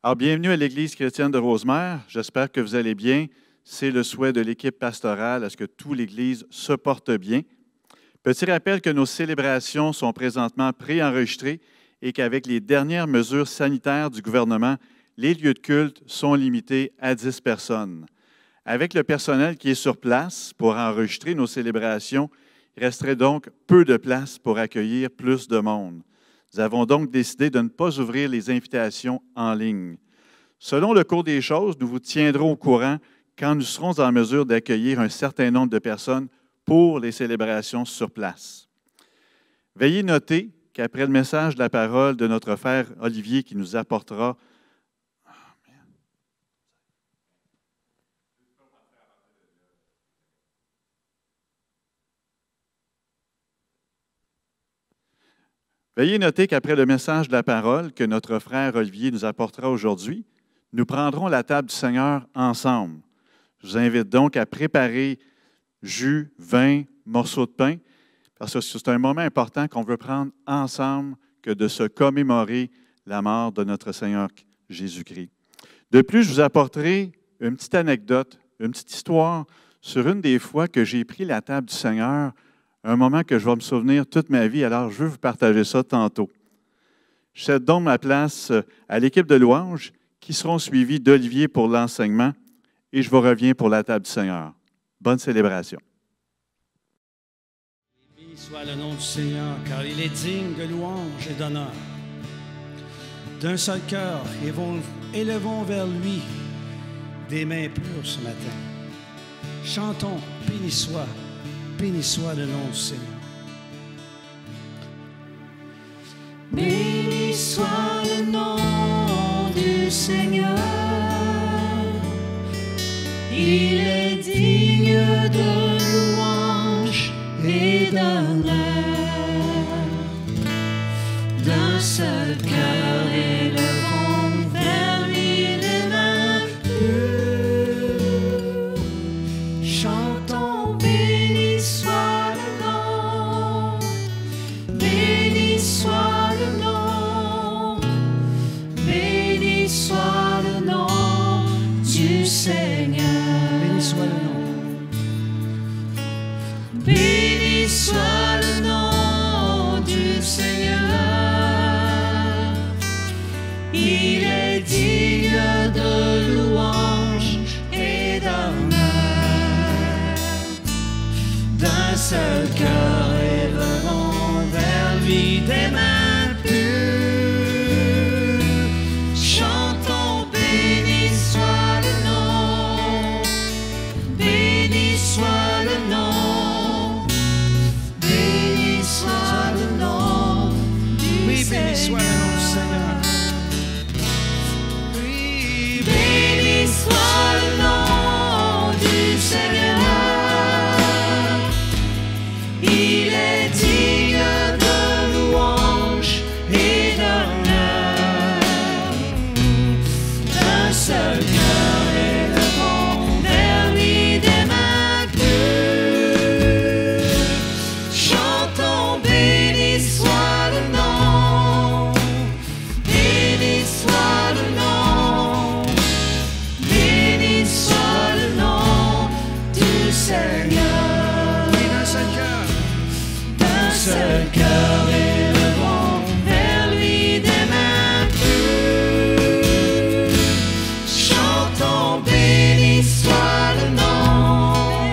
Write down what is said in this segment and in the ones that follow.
Alors, bienvenue à l'Église chrétienne de Rosemère. J'espère que vous allez bien. C'est le souhait de l'équipe pastorale à ce que toute l'Église se porte bien. Petit rappel que nos célébrations sont présentement préenregistrées et qu'avec les dernières mesures sanitaires du gouvernement, les lieux de culte sont limités à 10 personnes. Avec le personnel qui est sur place pour enregistrer nos célébrations, il resterait donc peu de place pour accueillir plus de monde. Nous avons donc décidé de ne pas ouvrir les invitations en ligne. Selon le cours des choses, nous vous tiendrons au courant quand nous serons en mesure d'accueillir un certain nombre de personnes pour les célébrations sur place. Veuillez noter qu'après le message de la parole de notre frère Olivier qui nous apportera Veuillez noter qu'après le message de la parole que notre frère Olivier nous apportera aujourd'hui, nous prendrons la table du Seigneur ensemble. Je vous invite donc à préparer jus, vin, morceaux de pain, parce que c'est un moment important qu'on veut prendre ensemble que de se commémorer la mort de notre Seigneur Jésus-Christ. De plus, je vous apporterai une petite anecdote, une petite histoire sur une des fois que j'ai pris la table du Seigneur, un moment que je vais me souvenir toute ma vie, alors je veux vous partager ça tantôt. Je cède donc ma place à l'équipe de louanges qui seront suivis d'Olivier pour l'enseignement et je vous reviens pour la table du Seigneur. Bonne célébration. Béni soit le nom du Seigneur, car il est digne de louange et d'honneur. D'un seul cœur, élevons vers lui des mains pures ce matin. Chantons, béni soit le nom du Seigneur. Béni soit le nom du Seigneur. Il est digne de louange et d'honneur. D'un seul cœur élevons vers lui les mains pures. Chantons, béni soit le nom, béni soit le nom, béni soit le nom du Seigneur. Béni soit le nom. Béni soit le nom du Seigneur. Il est digne de louange et d'honneur. D'un seul cœur élevons vers lui des mains pures. Chantons, béni soit le nom, béni soit le nom, béni soit le nom du Oui, béni soit le nom du Seigneur. Oui, béni soit le nom du Seigneur. Il est digne de louange et d'honneur. D'un seul cœur élevons vers lui des mains pures. Chantons, béni soit le nom, béni soit le nom, béni soit le nom du Seigneur. Oui, d'un seul cœur. D'un seul cœur élevons vers lui des mains pures. Chantons, béni soit le nom,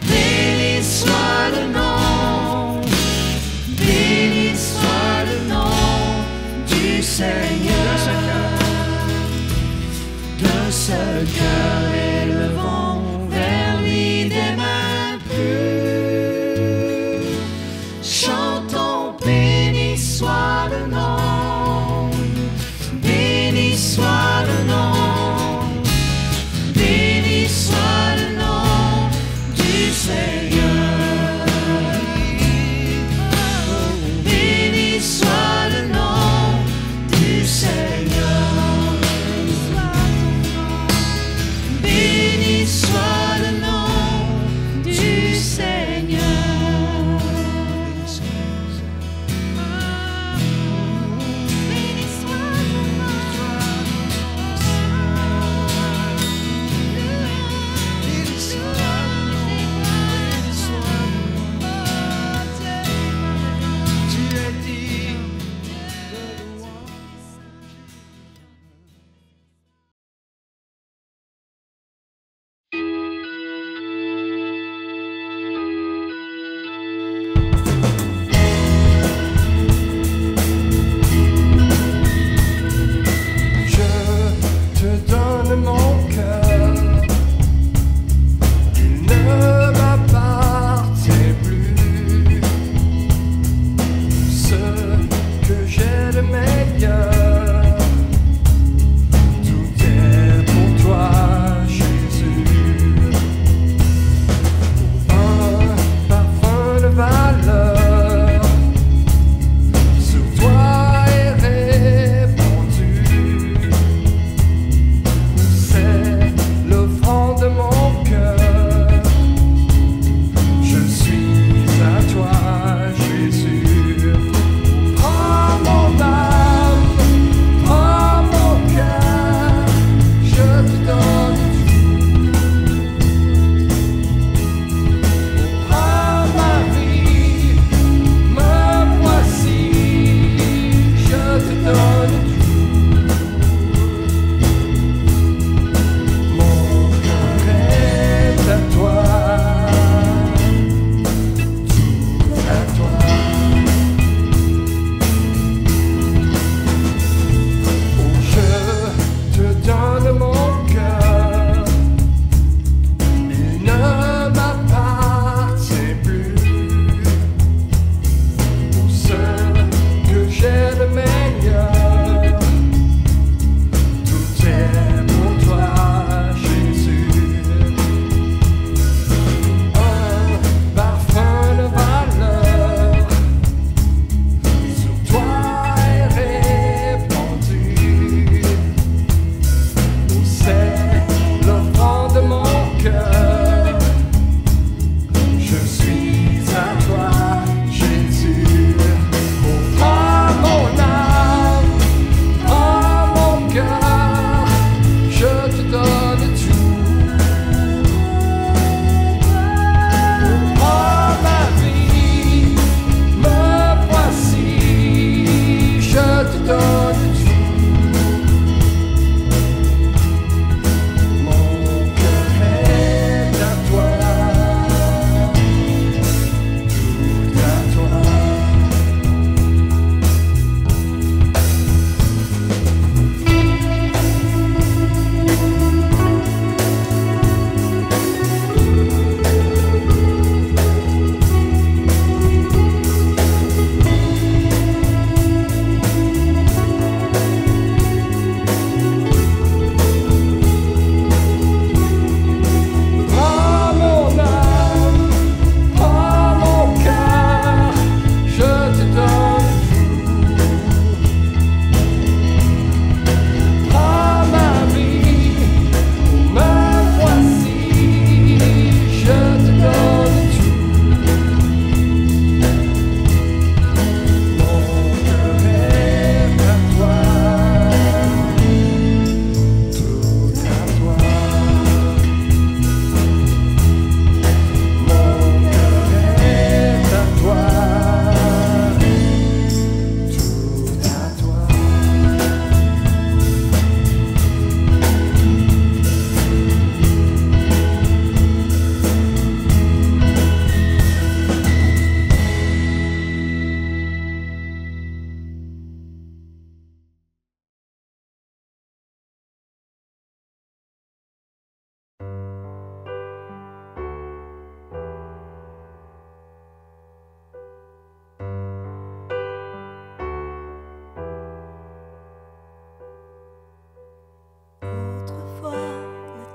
béni soit le nom, béni soit le nom du Seigneur. D'un seul cœur élevons vers lui des mains pures. Chantons, béni soit le nom, béni soit le nom, béni soit le nom du Seigneur. Béni soit le nom du Seigneur.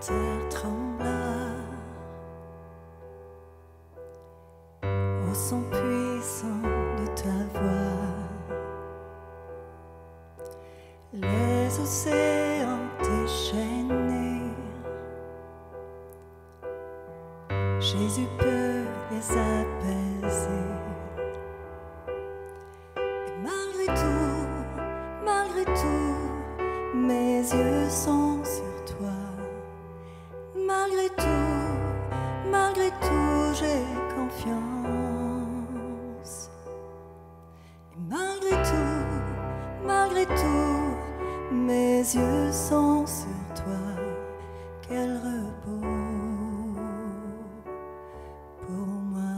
terre trembla au son puissant de ta voix. Les océans déchaînés, Jésus peut les apaiser. Et malgré tout, mes yeux sont sur toi. Malgré tout, j'ai confiance. Et malgré tout, mes yeux sont sur toi. Quel repos pour moi.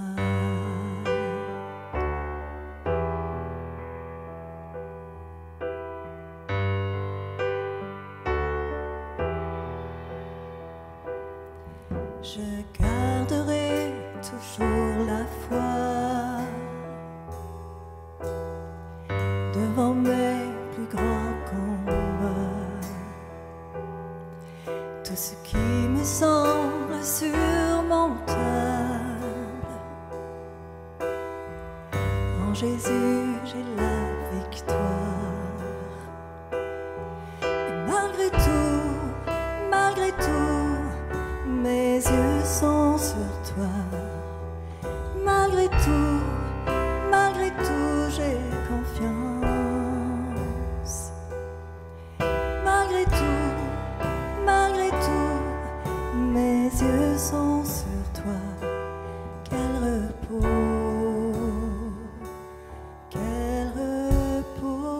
Je garderai toujours la foi devant mes plus grands combats. Tout ce qui me semble surmontable, en Jésus j'ai la victoire. Et malgré tout, mes yeux sont sur toi. Malgré tout, j'ai confiance. Malgré tout, mes yeux sont sur toi. Quel repos, quel repos.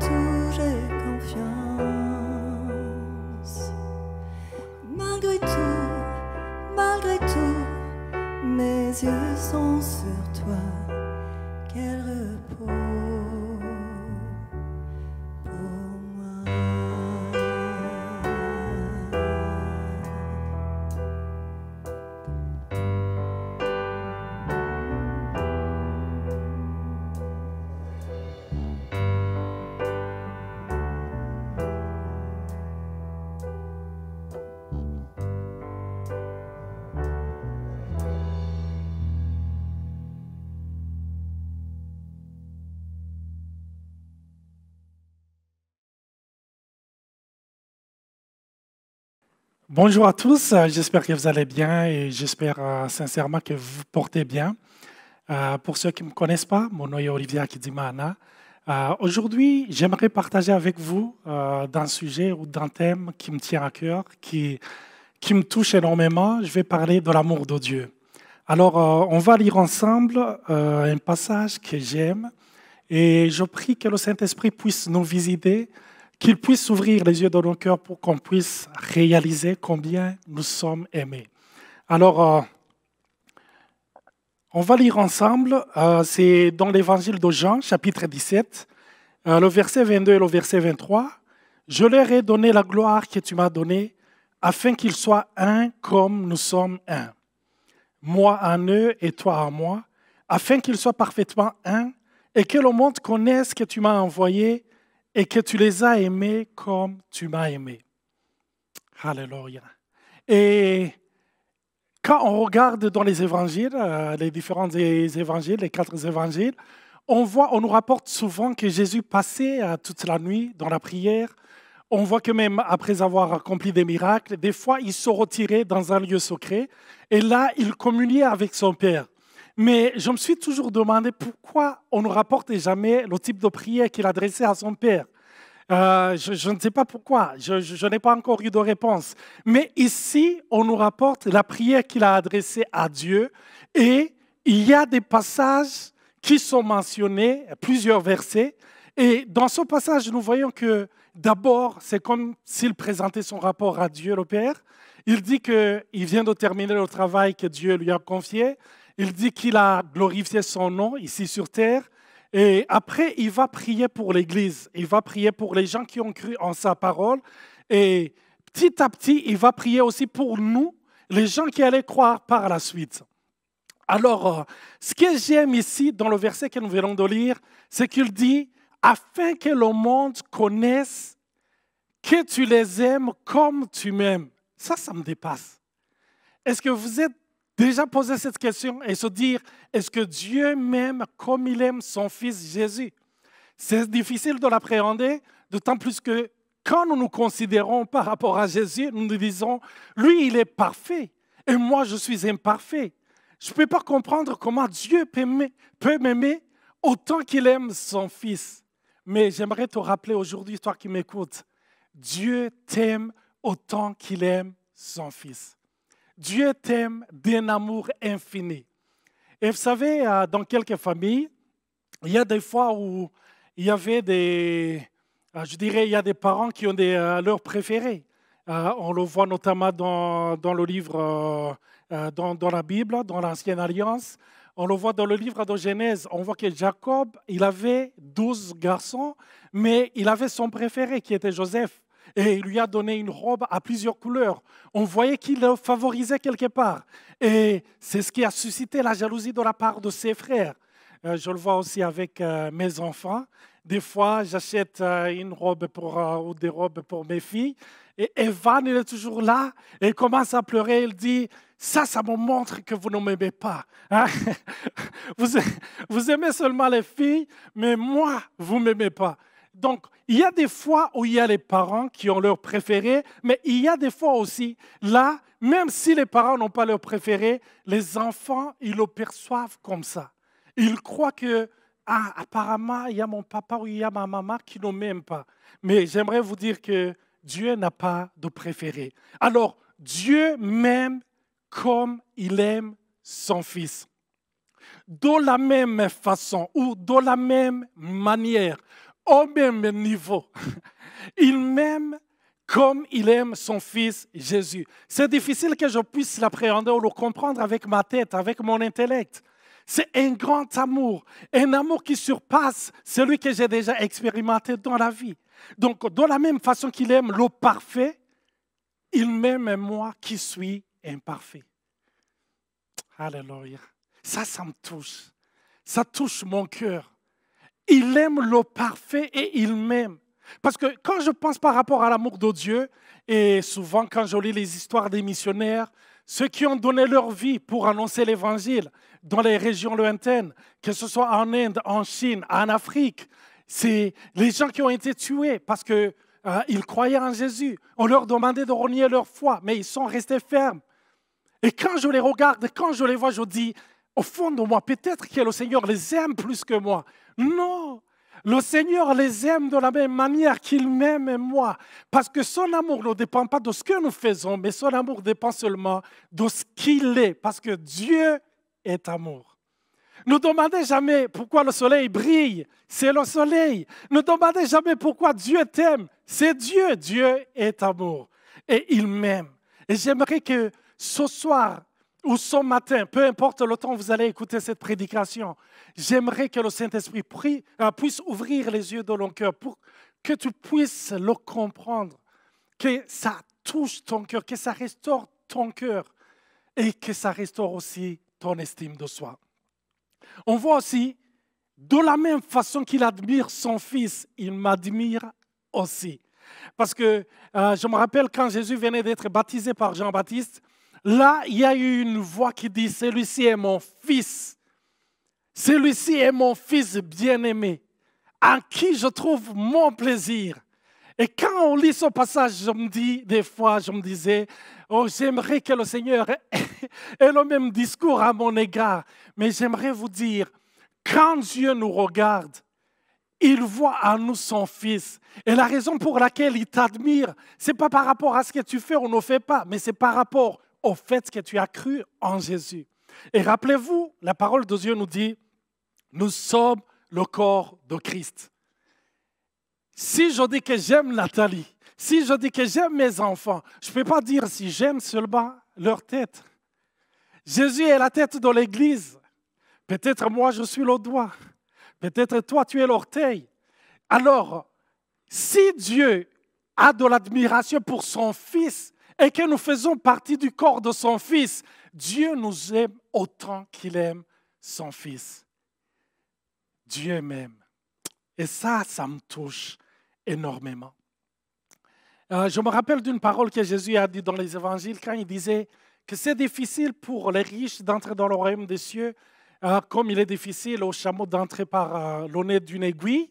tout, j'ai confiance. Malgré tout, mes yeux sont sur toi. Quel repos pour moi. Bonjour à tous, j'espère que vous allez bien et j'espère sincèrement que vous vous portez bien. Pour ceux qui ne me connaissent pas, mon nom est Olivier Akidimana. Aujourd'hui, j'aimerais partager avec vous d'un sujet ou d'un thème qui me tient à cœur, qui me touche énormément. Je vais parler de l'amour de Dieu. Alors, on va lire ensemble un passage que j'aime et je prie que le Saint-Esprit puisse nous visiter, qu'il puisse ouvrir les yeux de nos cœurs pour qu'on puisse réaliser combien nous sommes aimés. Alors, on va lire ensemble, c'est dans l'évangile de Jean, chapitre 17, le verset 22 et le verset 23. « Je leur ai donné la gloire que tu m'as donnée, afin qu'ils soient un comme nous sommes un. Moi en eux et toi en moi, afin qu'ils soient parfaitement un, et que le monde connaisse que tu m'as envoyé, et que tu les as aimés comme tu m'as aimé. » Alléluia. Et quand on regarde dans les évangiles, les différents évangiles, les 4 évangiles, on nous rapporte souvent que Jésus passait toute la nuit dans la prière. On voit que même après avoir accompli des miracles, des fois, il se retirait dans un lieu secret et là, il communiait avec son Père. Mais je me suis toujours demandé pourquoi on ne rapporte jamais le type de prière qu'il adressait à son Père. Je ne sais pas pourquoi, je n'ai pas encore eu de réponse. Mais ici, on nous rapporte la prière qu'il a adressée à Dieu et il y a des passages qui sont mentionnés, plusieurs versets. Et dans ce passage, nous voyons que d'abord, c'est comme s'il présentait son rapport à Dieu, le Père. Il dit qu'il vient de terminer le travail que Dieu lui a confié. Il dit qu'il a glorifié son nom ici sur terre. Et après, il va prier pour l'Église. Il va prier pour les gens qui ont cru en sa parole. Et petit à petit, il va prier aussi pour nous, les gens qui allaient croire par la suite. Alors, ce que j'aime ici dans le verset que nous venons de lire, c'est qu'il dit « Afin que le monde connaisse que tu les aimes comme tu m'aimes. » Ça me dépasse. Est-ce que vous êtes déjà posé cette question et se dire, est-ce que Dieu m'aime comme il aime son Fils Jésus? C'est difficile de l'appréhender, d'autant plus que quand nous nous considérons par rapport à Jésus, nous nous disons, lui, il est parfait et moi, je suis imparfait. Je ne peux pas comprendre comment Dieu peut m'aimer autant qu'il aime son Fils. Mais j'aimerais te rappeler aujourd'hui, toi qui m'écoutes, Dieu t'aime autant qu'il aime son Fils. Dieu t'aime d'un amour infini. Et vous savez, dans quelques familles, il y a des fois où il y avait il y a des parents qui ont leurs préférés. On le voit notamment dans le livre, dans la Bible, dans l'Ancienne Alliance. On le voit dans le livre de Genèse. On voit que Jacob, il avait 12 garçons, mais il avait son préféré qui était Joseph. Et il lui a donné une robe à plusieurs couleurs. On voyait qu'il le favorisait quelque part. Et c'est ce qui a suscité la jalousie de la part de ses frères. Je le vois aussi avec mes enfants. Des fois, j'achète une robe ou des robes pour mes filles. Et Evan, il est toujours là. Et il commence à pleurer. Il dit, ça me montre que vous ne m'aimez pas. Hein? Vous aimez seulement les filles, mais moi, vous ne m'aimez pas. Donc, il y a des fois où il y a les parents qui ont leur préféré, mais il y a des fois aussi, là, même si les parents n'ont pas leur préféré, les enfants, ils le perçoivent comme ça. Ils croient que, apparemment, il y a mon papa ou il y a ma maman qui ne m'aiment pas. Mais j'aimerais vous dire que Dieu n'a pas de préféré. Alors, Dieu m'aime comme il aime son Fils. De la même façon ou de la même manière, au même niveau. Il m'aime comme il aime son Fils Jésus. C'est difficile que je puisse l'appréhender ou le comprendre avec ma tête, avec mon intellect. C'est un grand amour, un amour qui surpasse celui que j'ai déjà expérimenté dans la vie. Donc, de la même façon qu'il aime le parfait, il m'aime moi qui suis imparfait. Alléluia. Ça me touche. Ça touche mon cœur. Il aime le parfait et il m'aime. Parce que quand je pense par rapport à l'amour de Dieu, et souvent quand je lis les histoires des missionnaires, ceux qui ont donné leur vie pour annoncer l'Évangile dans les régions lointaines, que ce soit en Inde, en Chine, en Afrique, c'est les gens qui ont été tués parce qu'ils croyaient en Jésus. On leur demandait de renier leur foi, mais ils sont restés fermes. Et quand je les regarde, quand je les vois, je dis, au fond de moi, peut-être que le Seigneur les aime plus que moi. Non, le Seigneur les aime de la même manière qu'il m'aime moi. Parce que son amour ne dépend pas de ce que nous faisons, mais son amour dépend seulement de ce qu'il est. Parce que Dieu est amour. Ne demandez jamais pourquoi le soleil brille. C'est le soleil. Ne demandez jamais pourquoi Dieu t'aime. C'est Dieu. Dieu est amour. Et il m'aime. Et j'aimerais que ce soir ou ce matin, peu importe le temps où vous allez écouter cette prédication, j'aimerais que le Saint-Esprit puisse ouvrir les yeux de ton cœur pour que tu puisses le comprendre, que ça touche ton cœur, que ça restaure ton cœur et que ça restaure aussi ton estime de soi. On voit aussi, de la même façon qu'il admire son Fils, il m'admire aussi. Parce que je me rappelle quand Jésus venait d'être baptisé par Jean-Baptiste, là, il y a eu une voix qui dit « Celui-ci est mon Fils. Celui-ci est mon Fils bien-aimé, en qui je trouve mon plaisir. » Et quand on lit ce passage, je me disais « Oh, j'aimerais que le Seigneur ait le même discours à mon égard. » Mais j'aimerais vous dire, quand Dieu nous regarde, il voit en nous son Fils. Et la raison pour laquelle il t'admire, ce n'est pas par rapport à ce que tu fais ou ne fais pas, mais c'est par rapport au fait que tu as cru en Jésus. Et rappelez-vous, la parole de Dieu nous dit, nous sommes le corps de Christ. Si je dis que j'aime Nathalie, si je dis que j'aime mes enfants, je ne peux pas dire si j'aime seulement leur tête. Jésus est la tête de l'Église. Peut-être moi, je suis le doigt. Peut-être toi, tu es l'orteil. Alors, si Dieu a de l'admiration pour son Fils et que nous faisons partie du corps de son Fils, Dieu nous aime autant qu'il aime son Fils. Dieu m'aime. Et ça me touche énormément. Je me rappelle d'une parole que Jésus a dit dans les évangiles quand il disait que c'est difficile pour les riches d'entrer dans le royaume des cieux, comme il est difficile aux chameaux d'entrer par le nez d'une aiguille.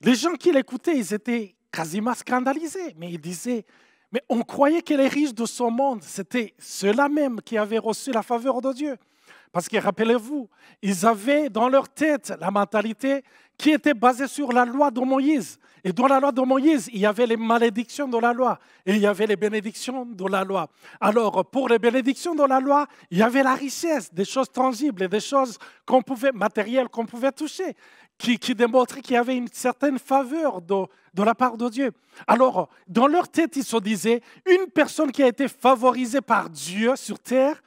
Les gens qui l'écoutaient, ils étaient quasiment scandalisés. Mais ils disaient, mais on croyait que les riches de ce monde, c'était ceux-là même qui avaient reçu la faveur de Dieu. Parce que rappelez-vous, ils avaient dans leur tête la mentalité qui était basée sur la loi de Moïse. Et dans la loi de Moïse, il y avait les malédictions de la loi et il y avait les bénédictions de la loi. Alors, pour les bénédictions de la loi, il y avait la richesse, des choses tangibles et des choses matérielles qu'on pouvait toucher, qui démontraient qu'il y avait une certaine faveur de la part de Dieu. Alors, dans leur tête, ils se disaient, une personne qui a été favorisée par Dieu sur terre,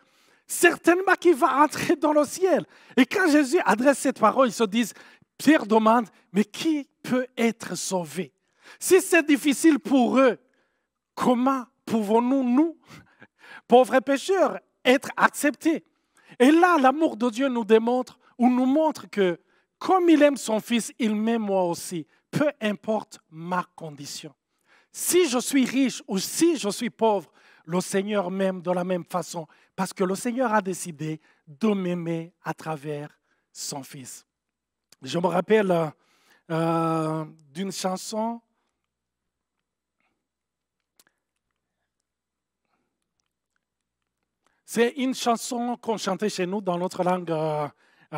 certainement qu'il va entrer dans le ciel. Et quand Jésus adresse cette parole, ils se disent, Pierre demande, mais qui peut être sauvé? Si c'est difficile pour eux, comment pouvons-nous, nous, pauvres pécheurs, être acceptés? Et là, l'amour de Dieu nous démontre, ou nous montre que, comme il aime son Fils, il m'aime moi aussi, peu importe ma condition. Si je suis riche ou si je suis pauvre, le Seigneur m'aime de la même façon, parce que le Seigneur a décidé de m'aimer à travers son Fils. Je me rappelle d'une chanson. C'est une chanson qu'on chantait chez nous dans notre langue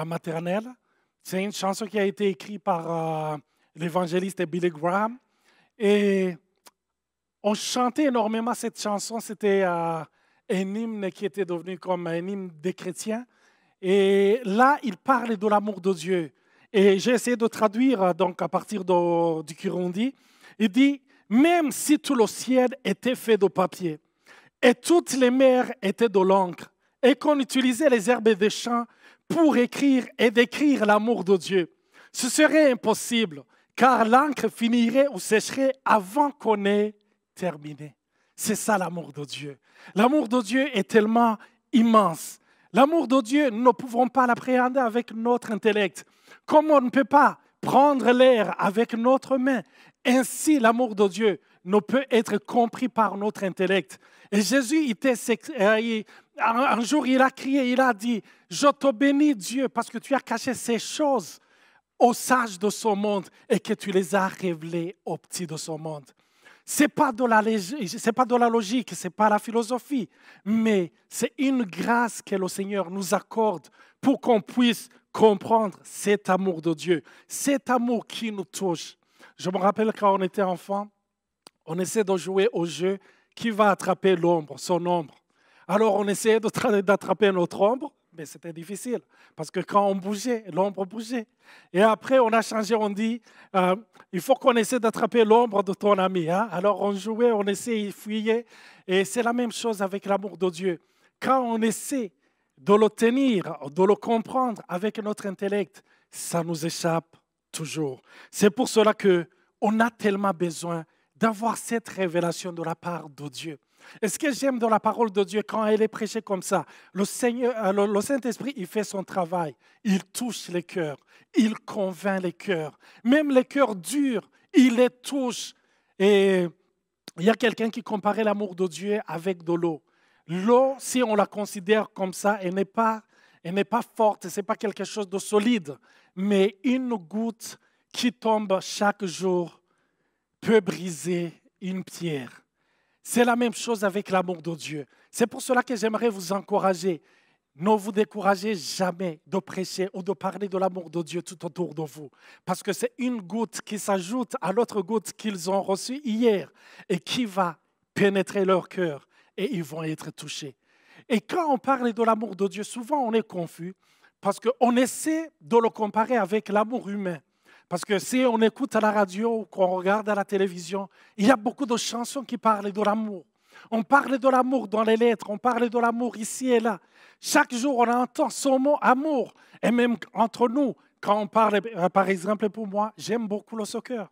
maternelle. C'est une chanson qui a été écrite par l'évangéliste Billy Graham. Et on chantait énormément cette chanson. C'était un hymne qui était devenu comme un hymne des chrétiens. Et là, il parle de l'amour de Dieu. Et j'ai essayé de traduire donc à partir du Kirundi. Il dit, même si tout le ciel était fait de papier et toutes les mers étaient de l'encre et qu'on utilisait les herbes des champs pour écrire et décrire l'amour de Dieu, ce serait impossible car l'encre finirait ou sécherait avant qu'on ait terminé. C'est ça l'amour de Dieu. L'amour de Dieu est tellement immense. L'amour de Dieu, nous ne pouvons pas l'appréhender avec notre intellect. Comme on ne peut pas prendre l'air avec notre main, ainsi l'amour de Dieu ne peut être compris par notre intellect. Et Jésus, un jour, il a crié, il a dit, « Je te bénis Dieu parce que tu as caché ces choses aux sages de ce monde et que tu les as révélées aux petits de ce monde. » Ce n'est pas de la logique, ce n'est pas la philosophie, mais c'est une grâce que le Seigneur nous accorde pour qu'on puisse comprendre cet amour de Dieu, cet amour qui nous touche. Je me rappelle quand on était enfant, on essaie de jouer au jeu qui va attraper l'ombre, son ombre. Alors on essayait d'attraper notre ombre, mais c'était difficile parce que quand on bougeait, l'ombre bougeait. Et après on a changé, on dit, il faut qu'on essaie d'attraper l'ombre de ton ami. Hein? Alors on jouait, on essayait, il fuyait. Et c'est la même chose avec l'amour de Dieu. Quand on essaie de le tenir, de le comprendre avec notre intellect, ça nous échappe toujours. C'est pour cela qu'on a tellement besoin d'avoir cette révélation de la part de Dieu. Et ce que j'aime dans la parole de Dieu, quand elle est prêchée comme ça, le Saint-Esprit, il fait son travail. Il touche les cœurs, il convainc les cœurs. Même les cœurs durs, il les touche. Et il y a quelqu'un qui comparait l'amour de Dieu avec de l'eau. L'eau, si on la considère comme ça, elle n'est pas forte, ce n'est pas quelque chose de solide. Mais une goutte qui tombe chaque jour peut briser une pierre. C'est la même chose avec l'amour de Dieu. C'est pour cela que j'aimerais vous encourager. Ne vous découragez jamais de prêcher ou de parler de l'amour de Dieu tout autour de vous. Parce que c'est une goutte qui s'ajoute à l'autre goutte qu'ils ont reçue hier et qui va pénétrer leur cœur et ils vont être touchés. Et quand on parle de l'amour de Dieu, souvent on est confus parce qu'on essaie de le comparer avec l'amour humain. Parce que si on écoute à la radio ou qu'on regarde à la télévision, il y a beaucoup de chansons qui parlent de l'amour. On parle de l'amour dans les lettres, on parle de l'amour ici et là. Chaque jour, on entend ce mot amour. Et même entre nous, quand on parle, par exemple pour moi, j'aime beaucoup le soccer.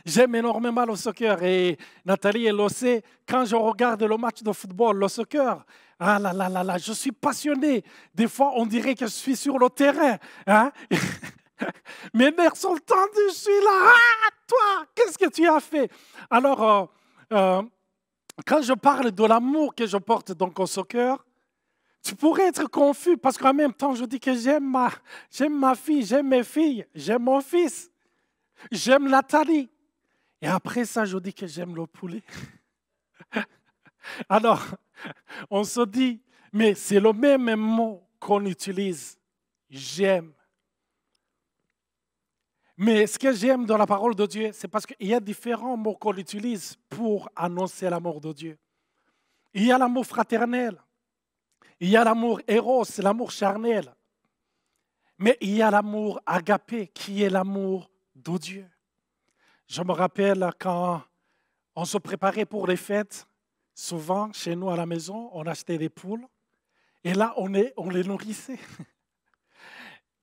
J'aime énormément le soccer. Et Nathalie, elle le sait, quand je regarde le match de football, le soccer, ah là là là là, je suis passionné. Des fois, on dirait que je suis sur le terrain. Hein? Mes nerfs sont tendus, je suis là. Ah, toi, qu'est-ce que tu as fait? Alors, quand je parle de l'amour que je porte donc au soccer, tu pourrais être confus parce qu'en même temps, je dis que j'aime ma fille, j'aime mes filles, j'aime mon fils, j'aime Nathalie. Et après ça, je dis que j'aime le poulet. Alors, on se dit, mais c'est le même mot qu'on utilise, j'aime. Mais ce que j'aime dans la parole de Dieu, c'est parce qu'il y a différents mots qu'on utilise pour annoncer l'amour de Dieu. Il y a l'amour fraternel, il y a l'amour éros, l'amour charnel. Mais il y a l'amour agapé, qui est l'amour de Dieu. Je me rappelle quand on se préparait pour les fêtes, souvent chez nous à la maison, on achetait des poules et là on les nourrissait.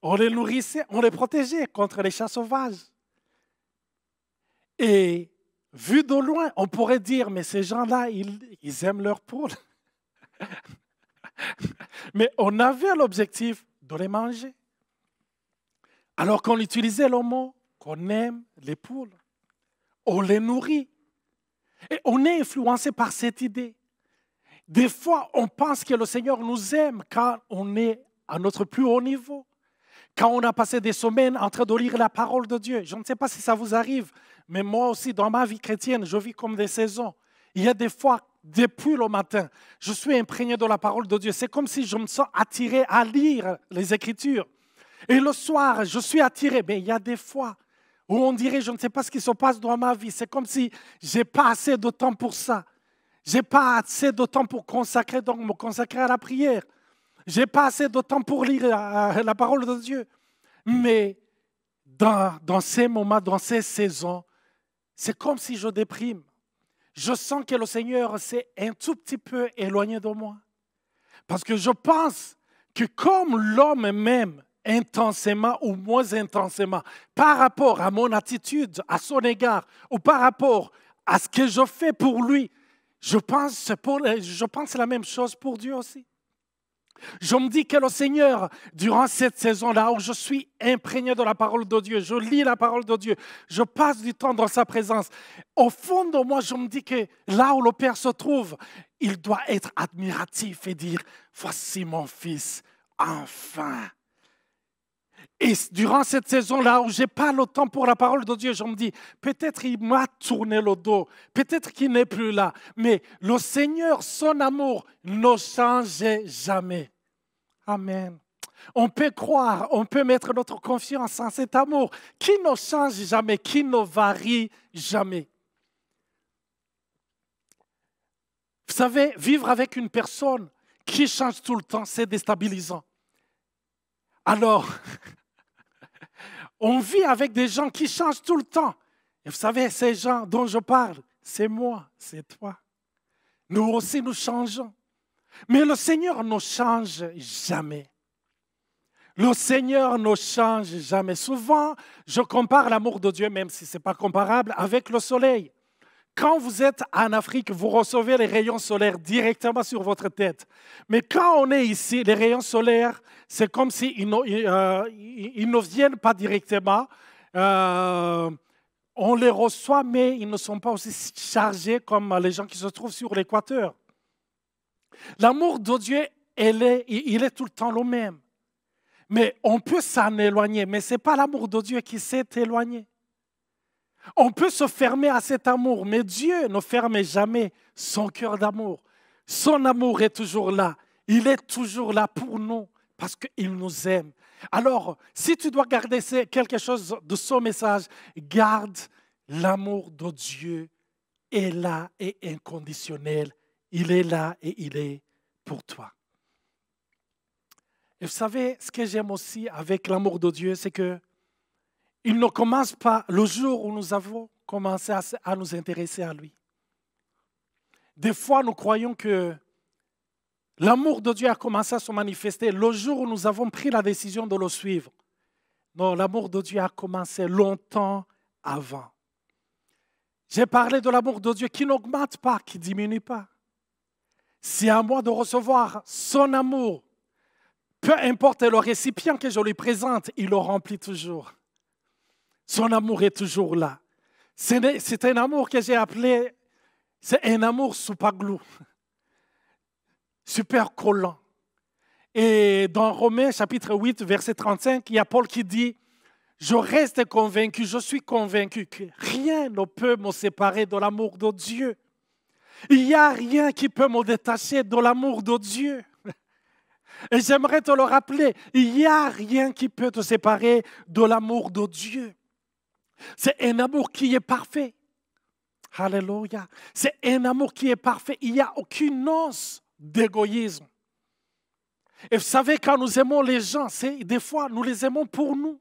On les nourrissait, on les protégeait contre les chats sauvages. Et vu de loin, on pourrait dire, mais ces gens-là, ils aiment leurs poules. Mais on avait l'objectif de les manger. Alors qu'on utilisait le mot qu'on aime les poules. On les nourrit. Et on est influencé par cette idée. Des fois, on pense que le Seigneur nous aime quand on est à notre plus haut niveau. Quand on a passé des semaines en train de lire la parole de Dieu. Je ne sais pas si ça vous arrive, mais moi aussi, dans ma vie chrétienne, je vis comme des saisons. Il y a des fois, depuis le matin, je suis imprégné de la parole de Dieu. C'est comme si je me sens attiré à lire les Écritures. Et le soir, je suis attiré. Mais il y a des fois où on dirait, je ne sais pas ce qui se passe dans ma vie. C'est comme si je n'ai pas assez de temps pour ça. Je n'ai pas assez de temps pour me consacrer à la prière. Je n'ai pas assez de temps pour lire la parole de Dieu. Mais dans ces moments, dans ces saisons, c'est comme si je déprime. Je sens que le Seigneur s'est un tout petit peu éloigné de moi. Parce que je pense que comme l'homme m'aime intensément ou moins intensément, par rapport à mon attitude à son égard ou par rapport à ce que je fais pour lui, je pense la même chose pour Dieu aussi. Je me dis que le Seigneur, durant cette saison-là où je suis imprégné de la parole de Dieu, je lis la parole de Dieu, je passe du temps dans sa présence, au fond de moi, je me dis que là où le Père se trouve, il doit être admiratif et dire, voici mon fils, enfin. Et durant cette saison-là où je n'ai pas le temps pour la parole de Dieu, je me dis, peut-être il m'a tourné le dos, peut-être qu'il n'est plus là. Mais le Seigneur, son amour ne change jamais. Amen. On peut croire, on peut mettre notre confiance en cet amour qui ne change jamais, qui ne varie jamais. Vous savez, vivre avec une personne qui change tout le temps, c'est déstabilisant. Alors, on vit avec des gens qui changent tout le temps. Et vous savez, ces gens dont je parle, c'est moi, c'est toi. Nous aussi, nous changeons. Mais le Seigneur ne change jamais. Le Seigneur ne change jamais. Souvent, je compare l'amour de Dieu, même si ce n'est pas comparable, avec le soleil. Quand vous êtes en Afrique, vous recevez les rayons solaires directement sur votre tête. Mais quand on est ici, les rayons solaires, c'est comme s'ils ne viennent pas directement. On les reçoit, mais ils ne sont pas aussi chargés comme les gens qui se trouvent sur l'équateur. L'amour de Dieu, il est tout le temps le même. Mais on peut s'en éloigner, mais ce n'est pas l'amour de Dieu qui s'est éloigné. On peut se fermer à cet amour, mais Dieu ne ferme jamais son cœur d'amour. Son amour est toujours là. Il est toujours là pour nous parce qu'il nous aime. Alors, si tu dois garder quelque chose de son message, garde l'amour de Dieu est là et inconditionnel. Il est là et il est pour toi. Et vous savez, ce que j'aime aussi avec l'amour de Dieu, c'est que il ne commence pas le jour où nous avons commencé à nous intéresser à lui. Des fois, nous croyons que l'amour de Dieu a commencé à se manifester le jour où nous avons pris la décision de le suivre. Non, l'amour de Dieu a commencé longtemps avant. J'ai parlé de l'amour de Dieu qui n'augmente pas, qui ne diminue pas. C'est à moi de recevoir son amour. Peu importe le récipient que je lui présente, il le remplit toujours. Son amour est toujours là. C'est un amour que j'ai appelé, c'est un amour super-glue, super collant. Et dans Romains chapitre 8, verset 35, il y a Paul qui dit, je reste convaincu, je suis convaincu que rien ne peut me séparer de l'amour de Dieu. Il n'y a rien qui peut me détacher de l'amour de Dieu. Et j'aimerais te le rappeler, il n'y a rien qui peut te séparer de l'amour de Dieu. C'est un amour qui est parfait. Alléluia. C'est un amour qui est parfait. Il n'y a aucune once d'égoïsme. Et vous savez, quand nous aimons les gens, des fois, nous les aimons pour nous.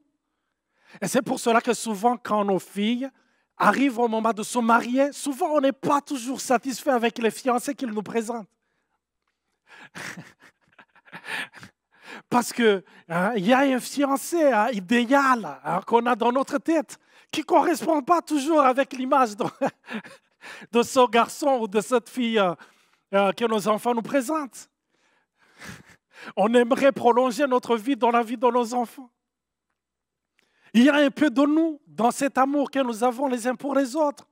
Et c'est pour cela que souvent, quand nos filles arrivent au moment de se marier, souvent, on n'est pas toujours satisfait avec les fiancés qu'ils nous présentent. Parce qu'il y a un fiancé idéal qu'on a dans notre tête qui ne correspond pas toujours avec l'image de ce garçon ou de cette fille que nos enfants nous présentent. On aimerait prolonger notre vie dans la vie de nos enfants. Il y a un peu de nous dans cet amour que nous avons les uns pour les autres.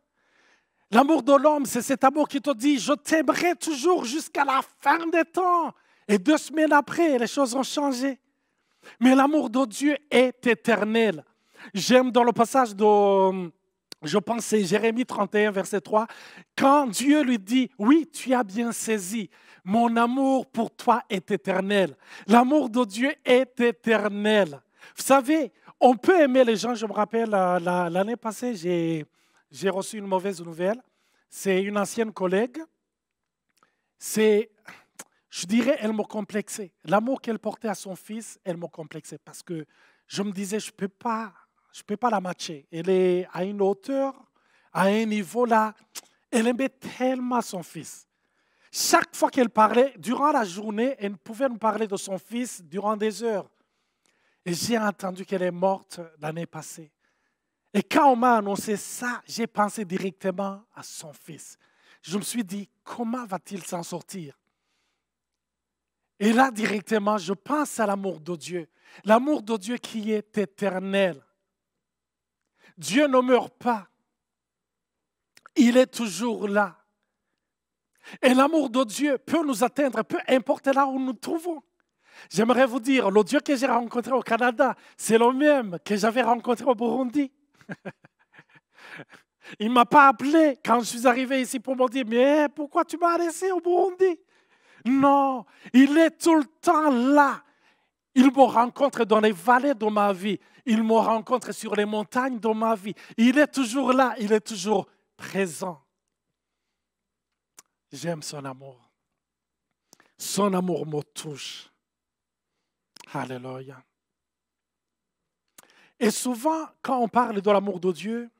L'amour de l'homme, c'est cet amour qui te dit « Je t'aimerai toujours jusqu'à la fin des temps ». Et 2 semaines après, les choses ont changé. Mais l'amour de Dieu est éternel. J'aime dans le passage de, je pense c'est Jérémie 31, verset 3, quand Dieu lui dit, oui, tu as bien saisi, mon amour pour toi est éternel. L'amour de Dieu est éternel. Vous savez, on peut aimer les gens. Je me rappelle, l'année passée, j'ai reçu une mauvaise nouvelle. C'est une ancienne collègue. Je dirais, elle m'a complexé. L'amour qu'elle portait à son fils, elle m'a complexé parce que je me disais, je ne peux pas la matcher. Elle est à une hauteur, à un niveau là, elle aimait tellement son fils. Chaque fois qu'elle parlait, durant la journée, elle pouvait nous parler de son fils durant des heures. Et j'ai entendu qu'elle est morte l'année passée. Et quand on m'a annoncé ça, j'ai pensé directement à son fils. Je me suis dit, comment va-t-il s'en sortir? Et là, directement, je pense à l'amour de Dieu. L'amour de Dieu qui est éternel. Dieu ne meurt pas. Il est toujours là. Et l'amour de Dieu peut nous atteindre, peu importe là où nous nous trouvons. J'aimerais vous dire, le Dieu que j'ai rencontré au Canada, c'est le même que j'avais rencontré au Burundi. Il ne m'a pas appelé quand je suis arrivé ici pour me dire, mais pourquoi tu m'as laissé au Burundi? Non, il est tout le temps là. Il me rencontre dans les vallées de ma vie. Il me rencontre sur les montagnes de ma vie. Il est toujours là, il est toujours présent. J'aime son amour. Son amour me touche. Alléluia. Et souvent, quand on parle de l'amour de Dieu,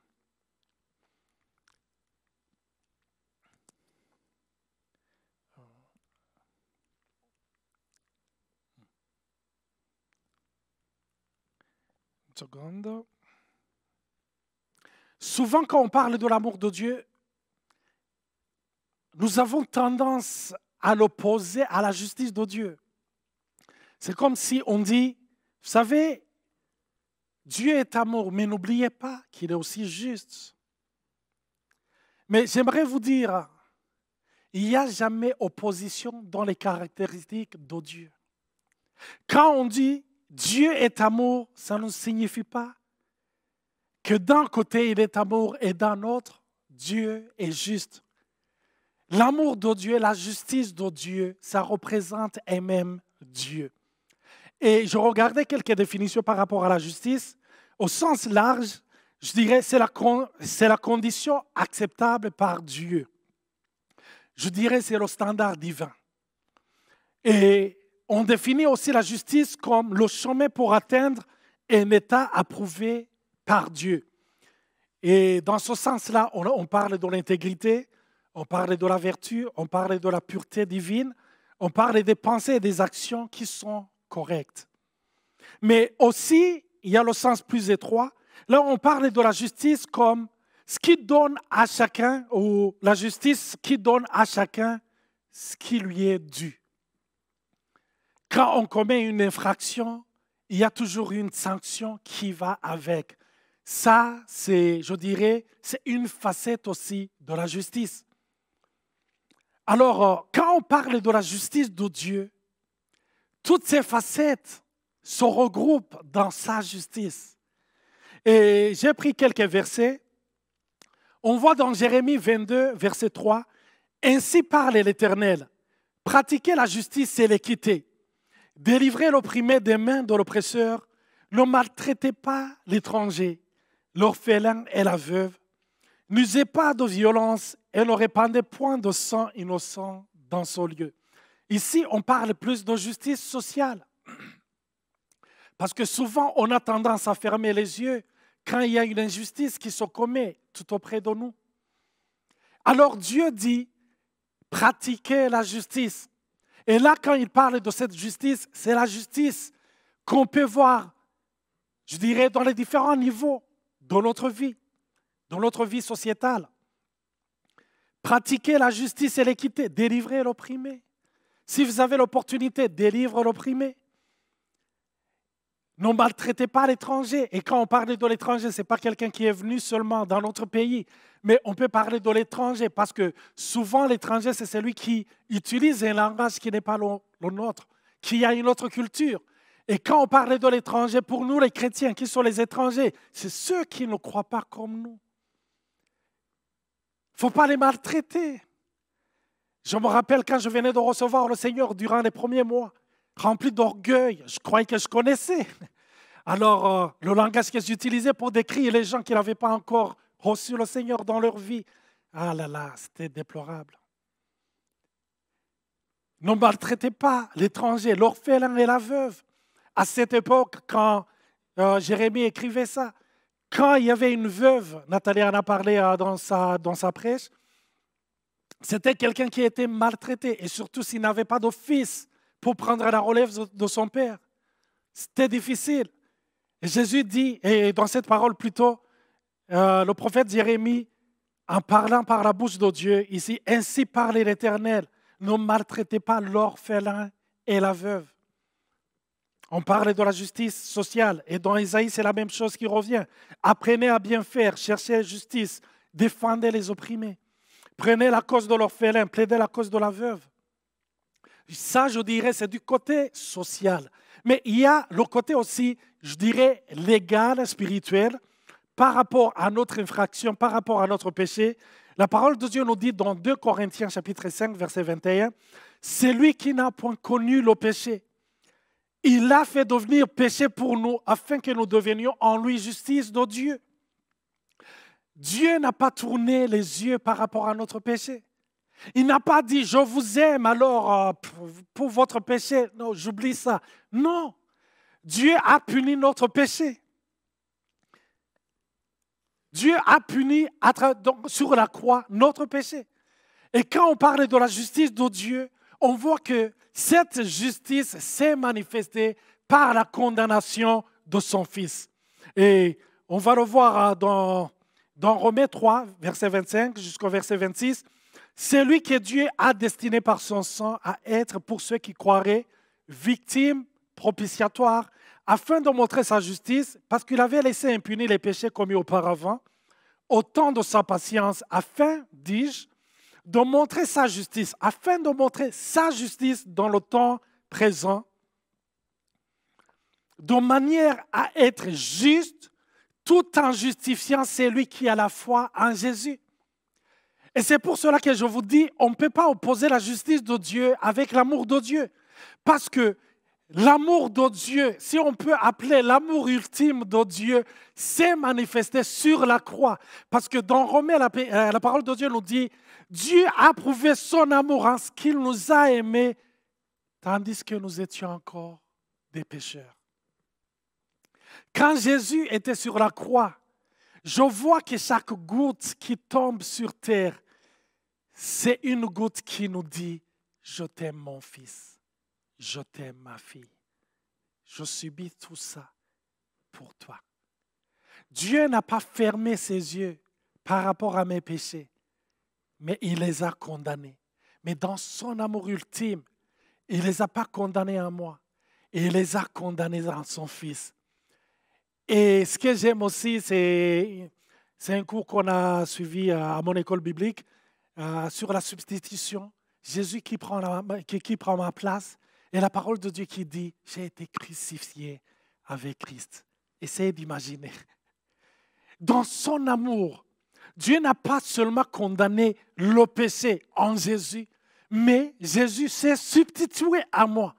une seconde. Souvent, quand on parle de l'amour de Dieu, nous avons tendance à l'opposer à la justice de Dieu. C'est comme si on dit, vous savez, Dieu est amour, mais n'oubliez pas qu'il est aussi juste. Mais j'aimerais vous dire, il n'y a jamais opposition dans les caractéristiques de Dieu. Quand on dit Dieu est amour, ça ne signifie pas que d'un côté il est amour et d'un autre, Dieu est juste. L'amour de Dieu, la justice de Dieu, ça représente et même Dieu. Et je regardais quelques définitions par rapport à la justice. Au sens large, je dirais c'est la condition acceptable par Dieu. Je dirais c'est le standard divin. Et on définit aussi la justice comme le chemin pour atteindre un état approuvé par Dieu. Et dans ce sens-là, on parle de l'intégrité, on parle de la vertu, on parle de la pureté divine, on parle des pensées et des actions qui sont correctes. Mais aussi, il y a le sens plus étroit. Là, on parle de la justice comme ce qui donne à chacun, ou la justice qui donne à chacun ce qui lui est dû. Quand on commet une infraction, il y a toujours une sanction qui va avec. Ça, je dirais, c'est une facette aussi de la justice. Alors, quand on parle de la justice de Dieu, toutes ces facettes se regroupent dans sa justice. Et j'ai pris quelques versets. On voit dans Jérémie 22, verset 3, « Ainsi parle l'Éternel, pratiquez la justice et l'équité, délivrez l'opprimé des mains de l'oppresseur, ne maltraitez pas l'étranger, l'orphelin et la veuve, n'usez pas de violence et ne répandez point de sang innocent dans ce lieu. » Ici, on parle plus de justice sociale. Parce que souvent, on a tendance à fermer les yeux quand il y a une injustice qui se commet tout auprès de nous. Alors Dieu dit, pratiquez la justice. Et là, quand il parle de cette justice, c'est la justice qu'on peut voir, je dirais, dans les différents niveaux de notre vie sociétale. Pratiquez la justice et l'équité, délivrez l'opprimé. Si vous avez l'opportunité, délivrez l'opprimé. Ne maltraitez pas l'étranger. Et quand on parle de l'étranger, ce n'est pas quelqu'un qui est venu seulement dans notre pays, mais on peut parler de l'étranger parce que souvent l'étranger, c'est celui qui utilise un langage qui n'est pas le nôtre, qui a une autre culture. Et quand on parle de l'étranger, pour nous les chrétiens, qui sont les étrangers, c'est ceux qui ne croient pas comme nous. Il ne faut pas les maltraiter. Je me rappelle quand je venais de recevoir le Seigneur durant les premiers mois, rempli d'orgueil, je croyais que je connaissais. Alors, le langage que j'utilisais pour décrire les gens qui n'avaient pas encore reçu le Seigneur dans leur vie, ah là là, c'était déplorable. Ne maltraitez pas l'étranger, l'orphelin et la veuve. À cette époque, quand Jérémie écrivait ça. Quand il y avait une veuve, Nathalie en a parlé dans sa prêche, c'était quelqu'un qui était maltraité, et surtout s'il n'avait pas de fils pour prendre la relève de son père. C'était difficile. Et Jésus dit, et dans cette parole plutôt, le prophète Jérémie, en parlant par la bouche de Dieu, ici, ainsi parle l'Éternel, ne maltraitez pas l'orphelin et la veuve. On parle de la justice sociale, et dans Isaïe, c'est la même chose qui revient. Apprenez à bien faire, cherchez la justice, défendez les opprimés. Prenez la cause de l'orphelin, plaidez la cause de la veuve. Ça, je dirais, c'est du côté social. Mais il y a le côté aussi, je dirais, légal, spirituel, par rapport à notre infraction, par rapport à notre péché. La parole de Dieu nous dit dans 2 Corinthiens chapitre 5, verset 21, « C'est lui qui n'a point connu le péché. Il l'a fait devenir péché pour nous, afin que nous devenions en lui justice de Dieu. » Dieu n'a pas tourné les yeux par rapport à notre péché. Il n'a pas dit, je vous aime alors pour votre péché. Non, j'oublie ça. Non, Dieu a puni notre péché. Dieu a puni sur la croix notre péché. Et quand on parle de la justice de Dieu, on voit que cette justice s'est manifestée par la condamnation de son Fils. Et on va le voir dans Romains 3, verset 25 jusqu'au verset 26. C'est lui que Dieu a destiné par son sang à être, pour ceux qui croiraient, victime propitiatoire, afin de montrer sa justice, parce qu'il avait laissé impunis les péchés commis auparavant, au temps de sa patience, afin, dis-je, de montrer sa justice, afin de montrer sa justice dans le temps présent, de manière à être juste, tout en justifiant celui qui a la foi en Jésus. Et c'est pour cela que je vous dis, on ne peut pas opposer la justice de Dieu avec l'amour de Dieu. Parce que l'amour de Dieu, si on peut appeler l'amour ultime de Dieu, s'est manifesté sur la croix. Parce que dans Romains, la parole de Dieu nous dit, Dieu a prouvé son amour en ce qu'il nous a aimés, tandis que nous étions encore des pécheurs. Quand Jésus était sur la croix, je vois que chaque goutte qui tombe sur terre, c'est une goutte qui nous dit, je t'aime mon fils, je t'aime ma fille, je subis tout ça pour toi. Dieu n'a pas fermé ses yeux par rapport à mes péchés, mais il les a condamnés. Mais dans son amour ultime, il ne les a pas condamnés en moi, il les a condamnés en son fils. Et ce que j'aime aussi, c'est un cours qu'on a suivi à mon école biblique sur la substitution. Jésus qui prend ma place et la parole de Dieu qui dit « J'ai été crucifié avec Christ ». Essayez d'imaginer. Dans son amour, Dieu n'a pas seulement condamné le péché en Jésus, mais Jésus s'est substitué à moi.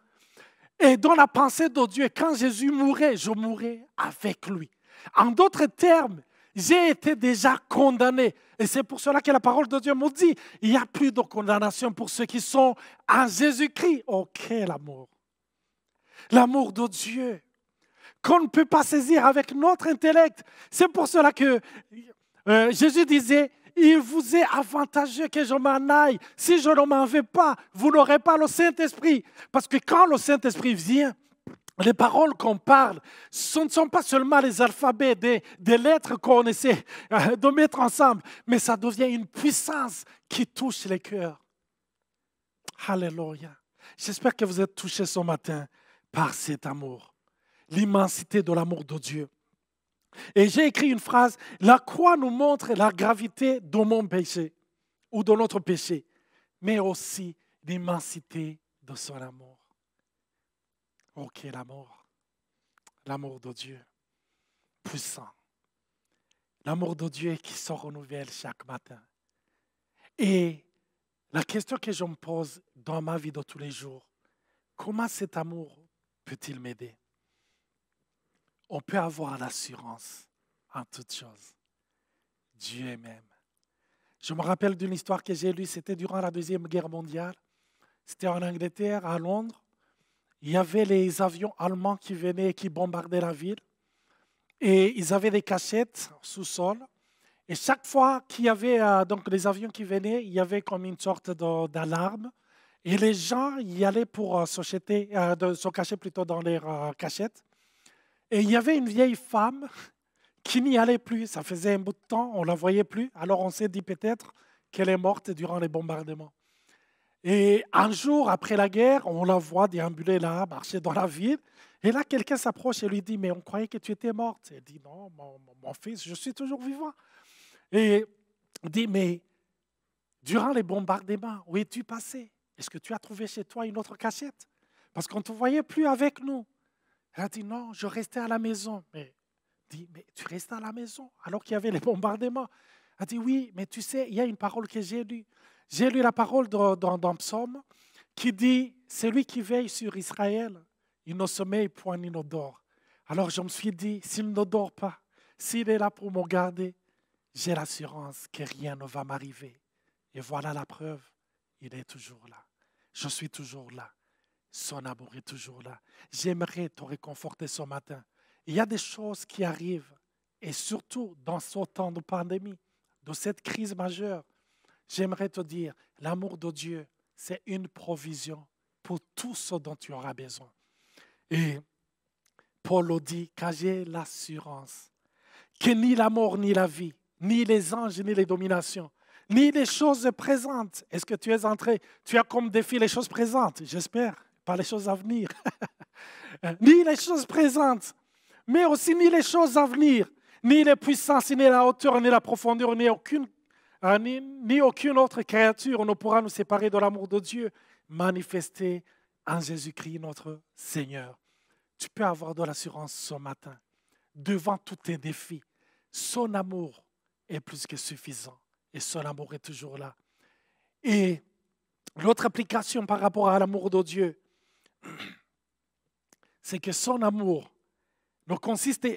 Et dans la pensée de Dieu, quand Jésus mourait, je mourrais avec lui. En d'autres termes, j'ai été déjà condamné. Et c'est pour cela que la parole de Dieu me dit, il n'y a plus de condamnation pour ceux qui sont en Jésus-Christ. Oh, quel amour! L'amour de Dieu, qu'on ne peut pas saisir avec notre intellect. C'est pour cela que Jésus disait, il vous est avantageux que je m'en aille. Si je ne m'en vais pas, vous n'aurez pas le Saint-Esprit. Parce que quand le Saint-Esprit vient, les paroles qu'on parle, ce ne sont pas seulement les alphabets des lettres qu'on essaie de mettre ensemble, mais ça devient une puissance qui touche les cœurs. Alléluia. J'espère que vous êtes touchés ce matin par cet amour, l'immensité de l'amour de Dieu. Et j'ai écrit une phrase, la croix nous montre la gravité de mon péché ou de notre péché, mais aussi l'immensité de son amour. Oh, quel amour! L'amour de Dieu, puissant. L'amour de Dieu qui se renouvelle chaque matin. Et la question que je me pose dans ma vie de tous les jours, comment cet amour peut-il m'aider? On peut avoir l'assurance en toutes choses. Dieu m'aime. Je me rappelle d'une histoire que j'ai lue, c'était durant la Deuxième Guerre mondiale. C'était en Angleterre, à Londres. Il y avait les avions allemands qui venaient et qui bombardaient la ville. Et ils avaient des cachettes au sous-sol. Et chaque fois qu'il y avait donc des avions qui venaient, il y avait comme une sorte d'alarme. Et les gens y allaient pour se cacher plutôt dans leurs cachettes. Et il y avait une vieille femme qui n'y allait plus. Ça faisait un bout de temps, on ne la voyait plus. Alors on s'est dit peut-être qu'elle est morte durant les bombardements. Et un jour, après la guerre, on la voit déambuler là, marcher dans la ville. Et là, quelqu'un s'approche et lui dit, mais on croyait que tu étais morte. Elle dit, non, mon fils, je suis toujours vivant. Et il dit, mais durant les bombardements, où es-tu passé? Est-ce que tu as trouvé chez toi une autre cachette? Parce qu'on ne te voyait plus avec nous. Elle a dit, non, je restais à la maison. Mais tu restais à la maison alors qu'il y avait les bombardements? Elle a dit, oui, mais tu sais, il y a une parole que j'ai lue. J'ai lu la parole dans Psaume qui dit, celui qui veille sur Israël, il ne sommeille point ni ne dort. Alors je me suis dit, s'il ne dort pas, s'il est là pour me garder, j'ai l'assurance que rien ne va m'arriver. Et voilà la preuve, il est toujours là. Je suis toujours là. Son amour est toujours là. J'aimerais te réconforter ce matin. Il y a des choses qui arrivent, et surtout dans ce temps de pandémie, de cette crise majeure, j'aimerais te dire, l'amour de Dieu, c'est une provision pour tout ce dont tu auras besoin. Et Paul le dit, car j'ai l'assurance que ni la mort, ni la vie, ni les anges, ni les dominations, ni les choses présentes. Est-ce que tu es entré, tu as comme défi les choses présentes, j'espère, pas les choses à venir. Ni les choses présentes, mais aussi ni les choses à venir, ni les puissances, ni la hauteur, ni la profondeur, ni aucune autre créature ne pourra nous séparer de l'amour de Dieu manifesté en Jésus-Christ, notre Seigneur. Tu peux avoir de l'assurance ce matin, devant tous tes défis. Son amour est plus que suffisant et son amour est toujours là. Et l'autre application par rapport à l'amour de Dieu, c'est que son amour consiste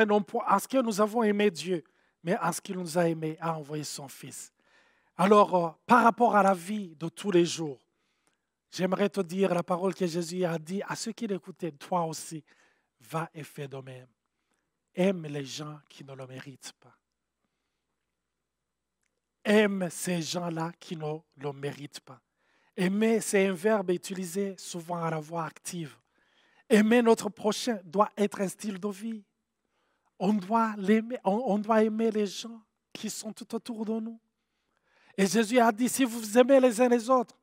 non pas en ce que nous avons aimé Dieu, mais en ce qu'il nous a aimé, a envoyé son Fils. Alors, par rapport à la vie de tous les jours, j'aimerais te dire la parole que Jésus a dit à ceux qui l'écoutaient, toi aussi, va et fais de même. Aime les gens qui ne le méritent pas. Aime ces gens-là qui ne le méritent pas. Aimer, c'est un verbe utilisé souvent à la voix active. Aimer notre prochain doit être un style de vie. On doit aimer les gens qui sont tout autour de nous. Et Jésus a dit, si vous aimez les uns les autres,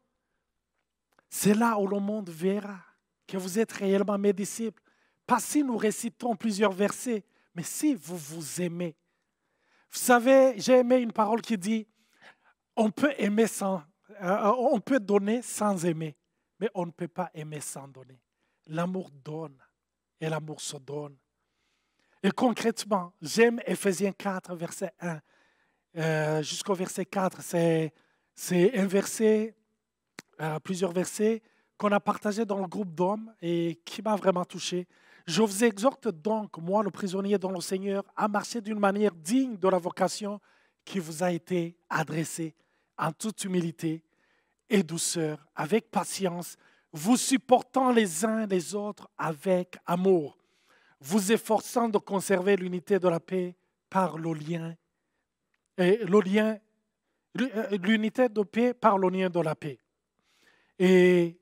c'est là où le monde verra que vous êtes réellement mes disciples. Pas si nous récitons plusieurs versets, mais si vous vous aimez. Vous savez, j'ai aimé une parole qui dit, on peut donner sans aimer, mais on ne peut pas aimer sans donner. L'amour donne et l'amour se donne. Et concrètement, j'aime Éphésiens 4, verset 1 jusqu'au verset 4. C'est un verset, plusieurs versets qu'on a partagés dans le groupe d'hommes et qui m'a vraiment touché. Je vous exhorte donc, moi le prisonnier dans le Seigneur, à marcher d'une manière digne de la vocation qui vous a été adressée, en toute humilité et douceur, avec patience, vous supportant les uns les autres avec amour, vous efforçant de conserver l'unité de la paix par le lien, l'unité de paix par le lien de la paix. Et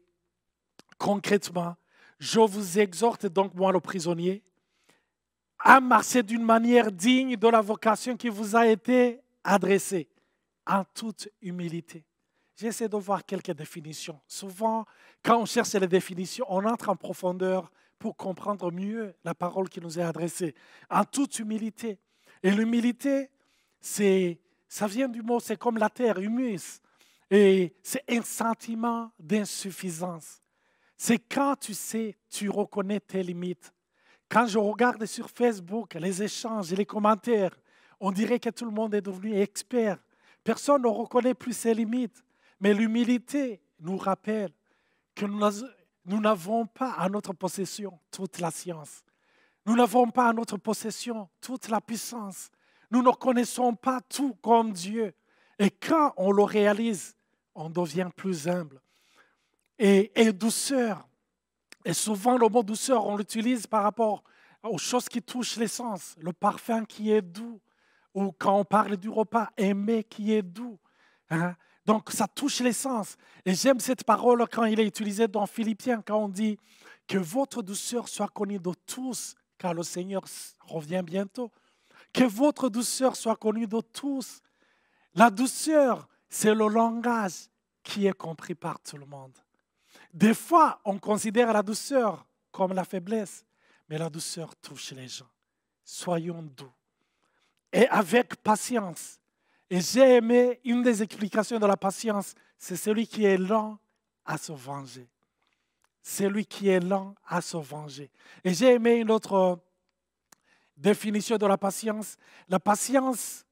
concrètement, je vous exhorte donc, moi le prisonnier, à marcher d'une manière digne de la vocation qui vous a été adressée, en toute humilité. J'essaie de voir quelques définitions. Souvent, quand on cherche les définitions, on entre en profondeur pour comprendre mieux la parole qui nous est adressée. En toute humilité. Et l'humilité, ça vient du mot, c'est comme la terre, humus. Et c'est un sentiment d'insuffisance. C'est quand tu reconnais tes limites. Quand je regarde sur Facebook les échanges et les commentaires, on dirait que tout le monde est devenu expert. Personne ne reconnaît plus ses limites. Mais l'humilité nous rappelle que nous n'avons pas à notre possession toute la science. Nous n'avons pas à notre possession toute la puissance. Nous ne connaissons pas tout comme Dieu. Et quand on le réalise, on devient plus humble. Et douceur. Et souvent, le mot douceur, on l'utilise par rapport aux choses qui touchent les sens, le parfum qui est doux, ou quand on parle du repas, aimer qui est doux. Hein? Donc, ça touche les sens. Et j'aime cette parole quand il est utilisé dans Philippiens, quand on dit que votre douceur soit connue de tous, car le Seigneur revient bientôt. Que votre douceur soit connue de tous. La douceur, c'est le langage qui est compris par tout le monde. Des fois, on considère la douceur comme la faiblesse, mais la douceur touche les gens. Soyons doux. Et avec patience. Et j'ai aimé une des explications de la patience, c'est celui qui est lent à se venger. Celui qui est lent à se venger. Et j'ai aimé une autre définition de la patience. La patience,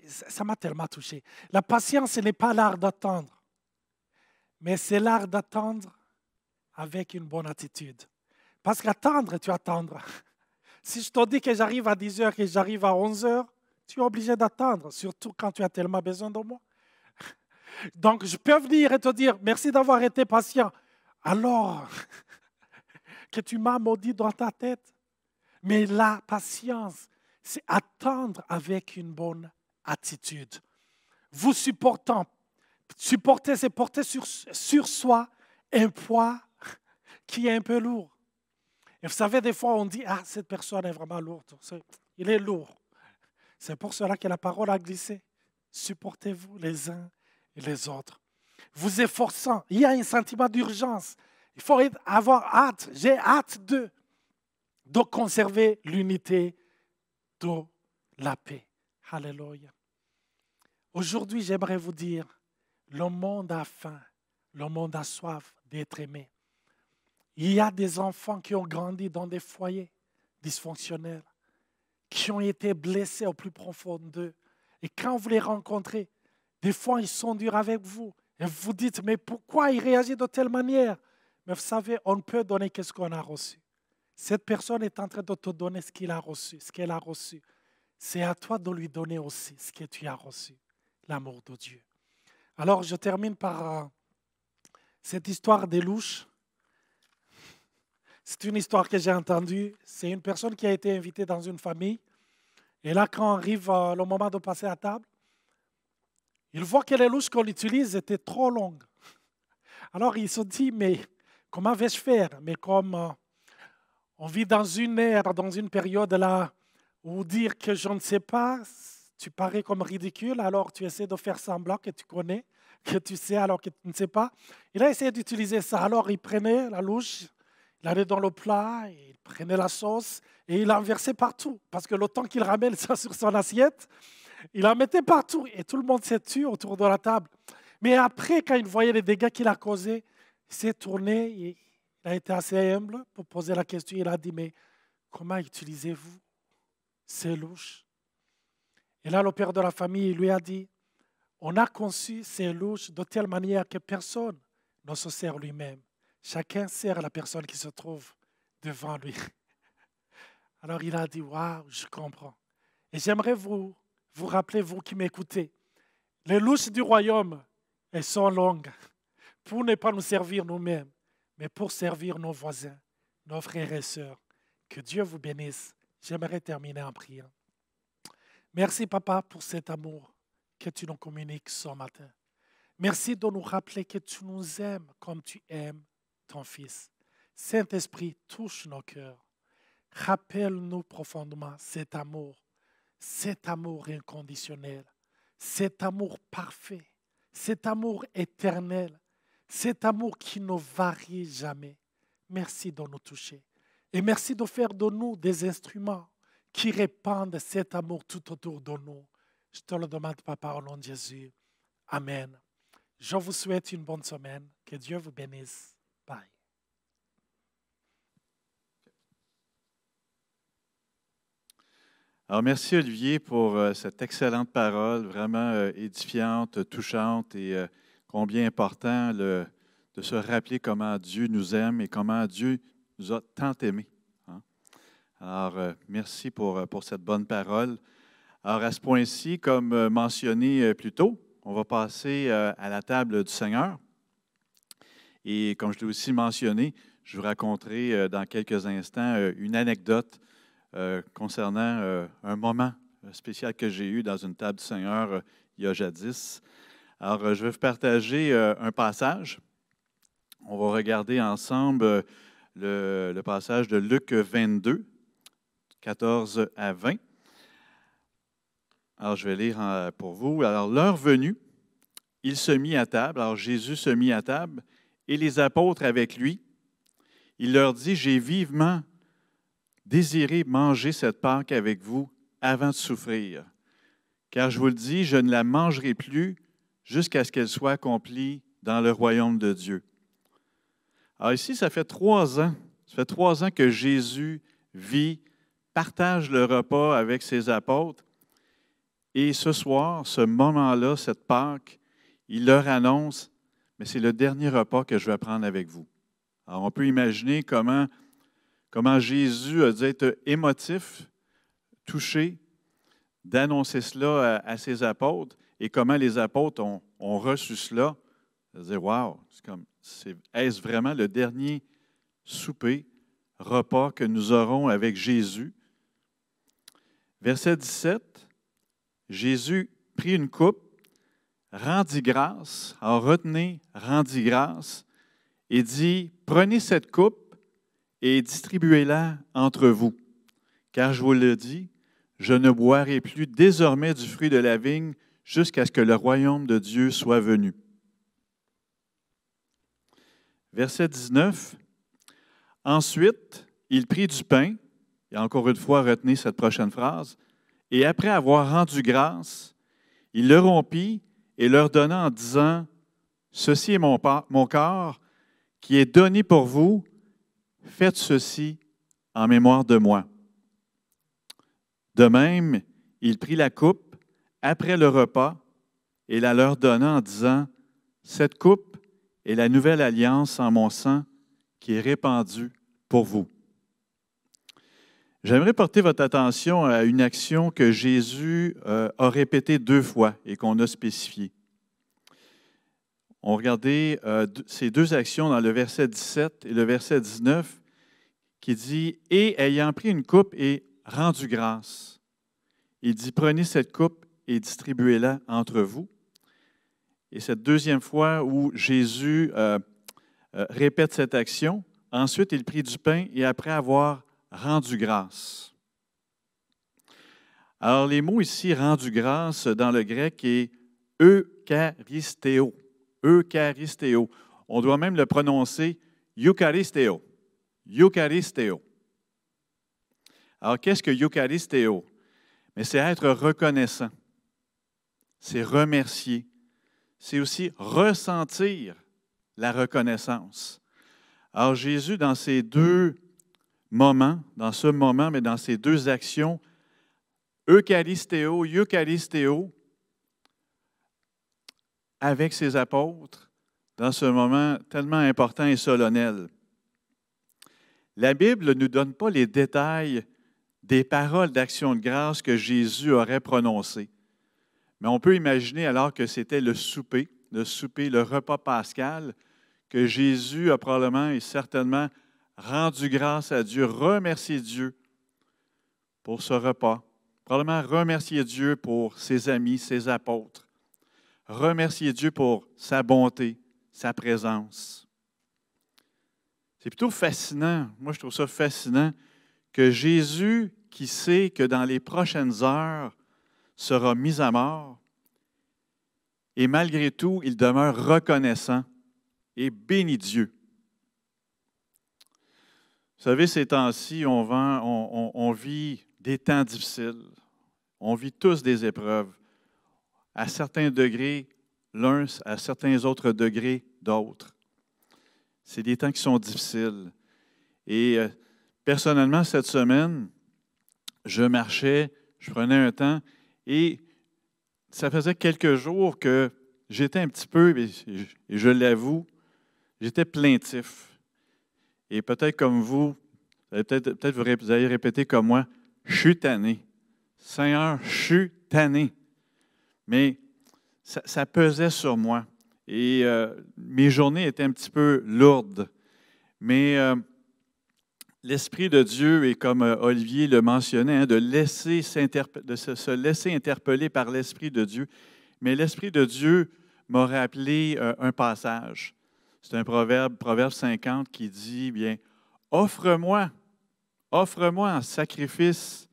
ça m'a tellement touché. La patience, ce n'est pas l'art d'attendre, mais c'est l'art d'attendre avec une bonne attitude. Parce qu'attendre, tu attendras. Si je te dis que j'arrive à 10 heures et que j'arrive à 11 heures, tu es obligé d'attendre, surtout quand tu as tellement besoin de moi. Donc, je peux venir et te dire, merci d'avoir été patient. Alors que tu m'as maudit dans ta tête. Mais la patience, c'est attendre avec une bonne attitude. Vous supporter, c'est porter sur soi un poids qui est un peu lourd. Et vous savez, des fois, on dit, ah, cette personne est vraiment lourde. Il est lourd. C'est pour cela que la parole a glissé. Supportez-vous les uns et les autres. Vous efforçant. Il y a un sentiment d'urgence. Il faut avoir hâte. J'ai hâte de conserver l'unité de la paix. Alléluia. Aujourd'hui, j'aimerais vous dire, le monde a faim. Le monde a soif d'être aimé. Il y a des enfants qui ont grandi dans des foyers dysfonctionnels, qui ont été blessés au plus profond d'eux. Et quand vous les rencontrez, des fois, ils sont durs avec vous. Et vous vous dites, mais pourquoi il réagit de telle manière? Mais vous savez, on ne peut donner que ce qu'on a reçu. Cette personne est en train de te donner ce qu'il a reçu, ce qu'elle a reçu. C'est à toi de lui donner aussi ce que tu as reçu, l'amour de Dieu. Alors, je termine par cette histoire des louches. C'est une histoire que j'ai entendue. C'est une personne qui a été invitée dans une famille. Et là, quand arrive le moment de passer à table, il voit que les louches qu'on utilise étaient trop longues. Alors, il se dit, mais comment vais-je faire? Mais comme on vit dans une ère, dans une période là, où dire que je ne sais pas, tu parais comme ridicule, alors tu essaies de faire semblant que tu connais, que tu sais alors que tu ne sais pas. Il a essayé d'utiliser ça. Alors, il prenait la louche, il allait dans le plat, il prenait la sauce et il la versait partout. Parce que le temps qu'il ramène ça sur son assiette, il la mettait partout. Et tout le monde s'est tué autour de la table. Mais après, quand il voyait les dégâts qu'il a causés, il s'est tourné, il a été assez humble pour poser la question. Il a dit, mais comment utilisez-vous ces louches? Et là, le père de la famille lui a dit, on a conçu ces louches de telle manière que personne ne se sert lui-même. Chacun sert la personne qui se trouve devant lui. Alors il a dit, waouh, je comprends. Et j'aimerais vous rappeler, vous qui m'écoutez, les louches du royaume, elles sont longues pour ne pas nous servir nous-mêmes, mais pour servir nos voisins, nos frères et sœurs. Que Dieu vous bénisse. J'aimerais terminer en priant. Merci, Papa, pour cet amour que tu nous communiques ce matin. Merci de nous rappeler que tu nous aimes comme tu aimes ton Fils. Saint-Esprit, touche nos cœurs. Rappelle-nous profondément cet amour inconditionnel, cet amour parfait, cet amour éternel, cet amour qui ne varie jamais. Merci de nous toucher. Et merci de faire de nous des instruments qui répandent cet amour tout autour de nous. Je te le demande, Papa, au nom de Jésus. Amen. Je vous souhaite une bonne semaine. Que Dieu vous bénisse. Bye. Alors, merci Olivier pour cette excellente parole, vraiment édifiante, touchante et combien important de se rappeler comment Dieu nous aime et comment Dieu nous a tant aimés. Hein? Alors, merci pour cette bonne parole. Alors, à ce point-ci, comme mentionné plus tôt, on va passer à la table du Seigneur. Et comme je l'ai aussi mentionné, je vous raconterai dans quelques instants une anecdote concernant un moment spécial que j'ai eu dans une table du Seigneur il y a jadis. Alors, je vais vous partager un passage. On va regarder ensemble le passage de Luc 22, 14 à 20. Alors, je vais lire pour vous. Alors, l'heure venue, il se mit à table. Alors, Jésus se mit à table et les apôtres avec lui. Il leur dit, « J'ai vivement désiré manger cette Pâque avec vous avant de souffrir. Car je vous le dis, je ne la mangerai plus jusqu'à ce qu'elle soit accomplie dans le royaume de Dieu. » Alors ici, ça fait 3 ans. Ça fait 3 ans que Jésus vit, partage le repas avec ses apôtres. Et ce soir, ce moment-là, cette Pâque, il leur annonce, mais c'est le dernier repas que je vais prendre avec vous. Alors on peut imaginer comment Jésus a dû être émotif, touché, d'annoncer cela à ses apôtres et comment les apôtres ont reçu cela. De dire, wow, est-ce vraiment le dernier souper, repas que nous aurons avec Jésus? Verset 17, Jésus prit une coupe, rendit grâce, alors retenez, rendit grâce, et dit, prenez cette coupe et distribuez-la entre vous, car je vous le dis, je ne boirai plus désormais du fruit de la vigne jusqu'à ce que le royaume de Dieu soit venu. Verset 19. Ensuite, il prit du pain, et encore une fois, retenez cette prochaine phrase, et après avoir rendu grâce, il le rompit et leur donna en disant, « Ceci est mon corps qui est donné pour vous, faites ceci en mémoire de moi. » De même, il prit la coupe après le repas et la leur donna en disant, « Cette coupe est la nouvelle alliance en mon sang qui est répandue pour vous. » J'aimerais porter votre attention à une action que Jésus a répétée 2 fois et qu'on a spécifiée. On regardait ces 2 actions dans le verset 17 et le verset 19 qui dit « Et ayant pris une coupe et rendu grâce, il dit, prenez cette coupe et distribuez-la entre vous. » Et cette 2e fois où Jésus répète cette action, ensuite il prit du pain et après avoir rendu grâce. Alors les mots ici, rendu grâce, dans le grec est eucharistéo. Eucharistéo. On doit même le prononcer eucharistéo. Eucharistéo. Alors qu'est-ce que eucharistéo? Mais c'est être reconnaissant. C'est remercier. C'est aussi ressentir la reconnaissance. Alors Jésus, dans ces 2 moments, dans ce moment, mais dans ces 2 actions, eucharistéo, avec ses apôtres, dans ce moment tellement important et solennel. La Bible ne nous donne pas les détails des paroles d'action de grâce que Jésus aurait prononcées. Mais on peut imaginer alors que c'était le souper, le repas pascal, que Jésus a probablement et certainement rendu grâce à Dieu, remercié Dieu pour ce repas, probablement remercié Dieu pour ses amis, ses apôtres, remercier Dieu pour sa bonté, sa présence. C'est plutôt fascinant, moi je trouve ça fascinant, que Jésus, qui sait que dans les prochaines heures sera mis à mort, et malgré tout, il demeure reconnaissant et bénit Dieu. Vous savez, ces temps-ci, on vit des temps difficiles. On vit tous des épreuves. À certains degrés, l'un, à certains autres degrés, d'autres. C'est des temps qui sont difficiles. Et personnellement, cette semaine, je marchais, je prenais un temps et ça faisait quelques jours que j'étais un petit peu, et je l'avoue, j'étais plaintif. Et peut-être comme vous, peut-être vous allez répéter comme moi, je suis tanné. Seigneur, je suis tanné. Mais ça pesait sur moi. Et mes journées étaient un petit peu lourdes. Mais l'Esprit de Dieu est, comme Olivier le mentionnait, hein, de se laisser interpeller par l'Esprit de Dieu. Mais l'Esprit de Dieu m'a rappelé un passage. C'est un proverbe 50, qui dit, bien, offre-moi en sacrifice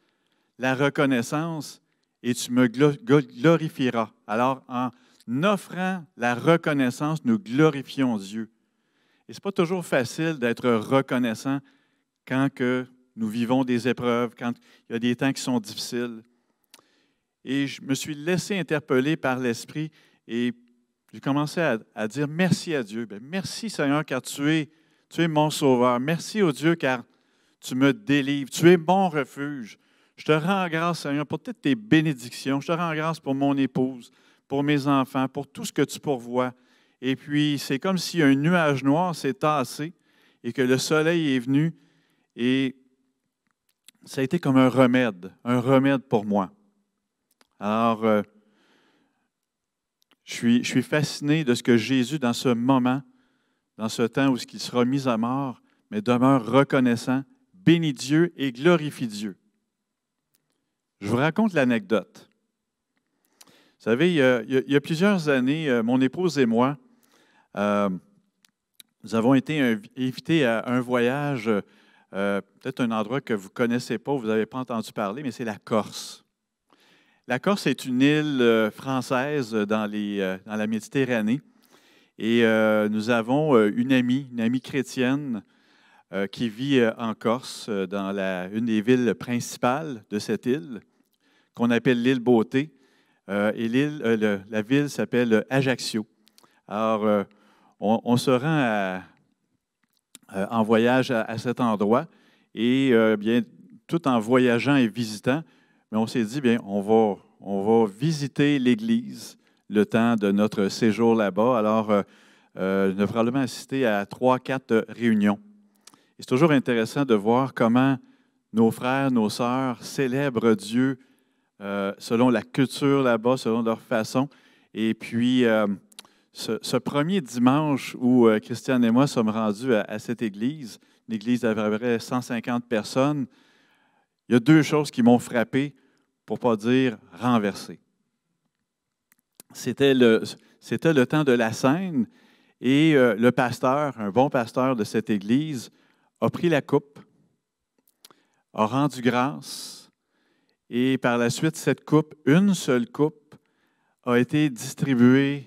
la reconnaissance et tu me glorifieras. Alors, en offrant la reconnaissance, nous glorifions Dieu. Et ce n'est pas toujours facile d'être reconnaissant quand que nous vivons des épreuves, quand il y a des temps qui sont difficiles. Et je me suis laissé interpeller par l'Esprit et j'ai commencé à dire merci à Dieu. Bien, merci Seigneur, car tu es mon sauveur. Merci au Dieu, car tu me délivres. Tu es mon refuge. Je te rends grâce, Seigneur, pour toutes tes bénédictions. Je te rends grâce pour mon épouse, pour mes enfants, pour tout ce que tu pourvois. Et puis, c'est comme si un nuage noir s'est tassé et que le soleil est venu. Et ça a été comme un remède pour moi. Alors, je suis fasciné de ce que Jésus, dans ce moment, dans ce temps où il sera mis à mort, mais demeure reconnaissant, bénit Dieu et glorifie Dieu. Je vous raconte l'anecdote. Vous savez, il y a plusieurs années, mon épouse et moi, nous avons été invités à un voyage, peut-être un endroit que vous ne connaissez pas, vous n'avez pas entendu parler, mais c'est la Corse. La Corse est une île française dans la Méditerranée. Et nous avons une amie chrétienne qui vit en Corse, dans une des villes principales de cette île, qu'on appelle l'île Beauté. Et la ville s'appelle Ajaccio. Alors, on se rend en voyage à cet endroit et bien, tout en voyageant et visitant, mais on s'est dit, bien, on va visiter l'église le temps de notre séjour là-bas. Alors, on a probablement assisté à 3-4 réunions. Et c'est toujours intéressant de voir comment nos frères, nos sœurs célèbrent Dieu selon la culture là-bas, selon leur façon. Et puis, ce premier dimanche où Christiane et moi sommes rendus à cette église, une église d'à peu près 150 personnes, il y a 2 choses qui m'ont frappé, pour ne pas dire renversé. C'était le temps de la scène et le pasteur, un bon pasteur de cette église, a pris la coupe, a rendu grâce et par la suite, cette coupe, une seule coupe, a été distribuée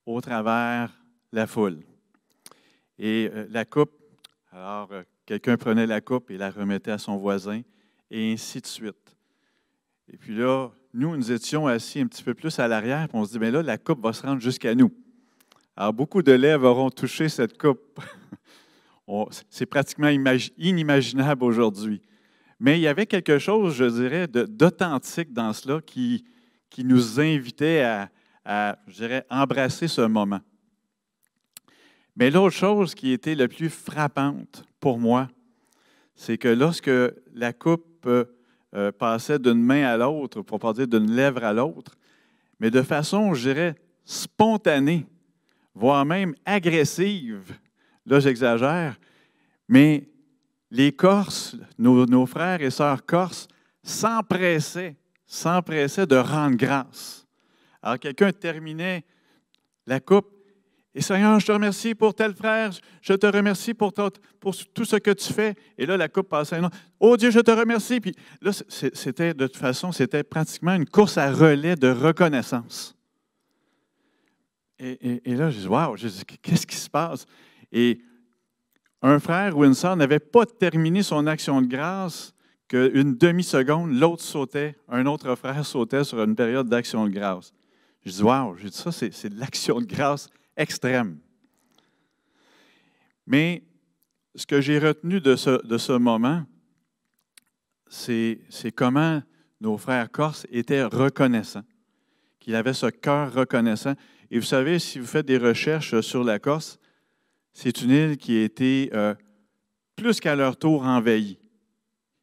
au travers la foule. Et la coupe, alors quelqu'un prenait la coupe et la remettait à son voisin et ainsi de suite. Et puis là, nous étions assis un petit peu plus à l'arrière, puis on se dit, bien là, la coupe va se rendre jusqu'à nous. Alors, beaucoup de lèvres auront touché cette coupe. C'est pratiquement inimaginable aujourd'hui. Mais il y avait quelque chose, je dirais, d'authentique dans cela qui nous invitait à, je dirais, embrasser ce moment. Mais l'autre chose qui était la plus frappante pour moi, c'est que lorsque la coupe passait d'une main à l'autre, pour ne pas dire d'une lèvre à l'autre, mais de façon, je dirais, spontanée, voire même agressive. Là, j'exagère, mais les Corses, nos frères et sœurs corses, s'empressaient de rendre grâce. Alors, quelqu'un terminait la coupe, et Seigneur, je te remercie pour tel frère, je te remercie pour tout ce que tu fais. Et là, la coupe passait. Oh Dieu, je te remercie. Puis là, c'était de toute façon, c'était pratiquement une course à relais de reconnaissance. Et là, je dis, wow, qu'est-ce qui se passe? Et un frère ou une sœur n'avait pas terminé son action de grâce qu'une demi-seconde, l'autre sautait, un autre frère sautait sur une période d'action de grâce. Je dis, wow, j'ai dit ça, c'est de l'action de grâce extrême. Mais ce que j'ai retenu de ce moment, c'est comment nos frères corses étaient reconnaissants, qu'ils avaient ce cœur reconnaissant. Et vous savez, si vous faites des recherches sur la Corse, c'est une île qui a été plus qu'à leur tour envahie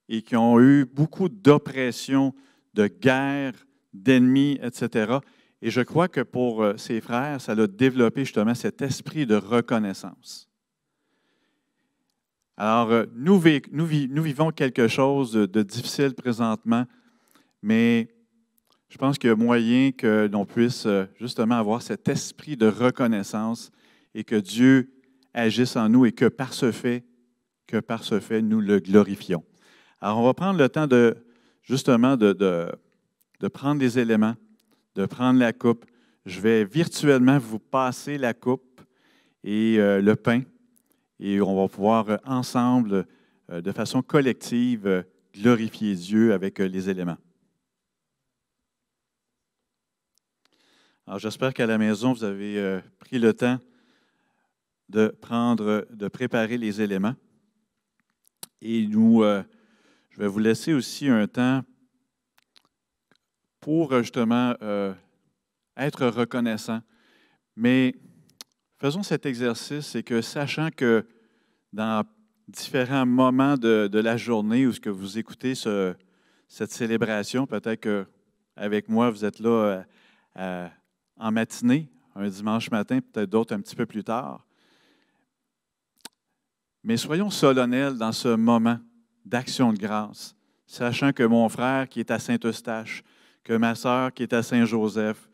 et qui ont eu beaucoup d'oppression, de guerres, d'ennemis, etc. Et je crois que pour ces frères, ça a développé justement cet esprit de reconnaissance. Alors, nous vivons quelque chose de difficile présentement, mais je pense qu'il y a moyen que l'on puisse justement avoir cet esprit de reconnaissance et que Dieu agisse en nous et que par ce fait, nous le glorifions. Alors, on va prendre le temps justement de prendre les éléments, de prendre la coupe. Je vais virtuellement vous passer la coupe et le pain, et on va pouvoir ensemble, de façon collective, glorifier Dieu avec les éléments. Alors, j'espère qu'à la maison, vous avez pris le temps de préparer les éléments. Et je vais vous laisser aussi un temps pour justement être reconnaissant. Mais faisons cet exercice, c'est que sachant que dans différents moments de la journée où ce que vous écoutez cette célébration, peut-être qu'avec moi, vous êtes là en matinée, un dimanche matin, peut-être d'autres un petit peu plus tard. Mais soyons solennels dans ce moment d'action de grâce, sachant que mon frère qui est à Saint-Eustache, que ma sœur qui est à Saint-Joseph,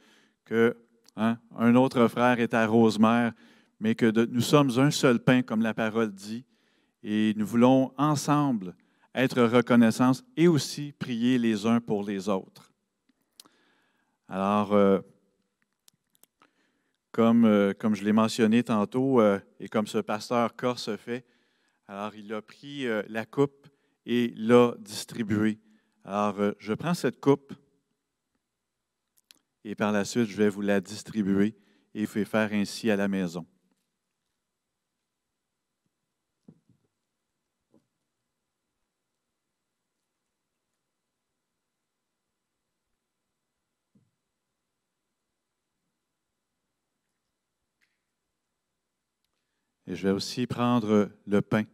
que un autre frère est à Rosemère, mais que nous sommes un seul pain, comme la parole dit, et nous voulons ensemble être reconnaissants et aussi prier les uns pour les autres. Alors, comme je l'ai mentionné tantôt, et comme ce pasteur Corse fait, alors il a pris la coupe et l'a distribuée. Alors, je prends cette coupe et par la suite, je vais vous la distribuer et vous faire ainsi à la maison. Et je vais aussi prendre le pain.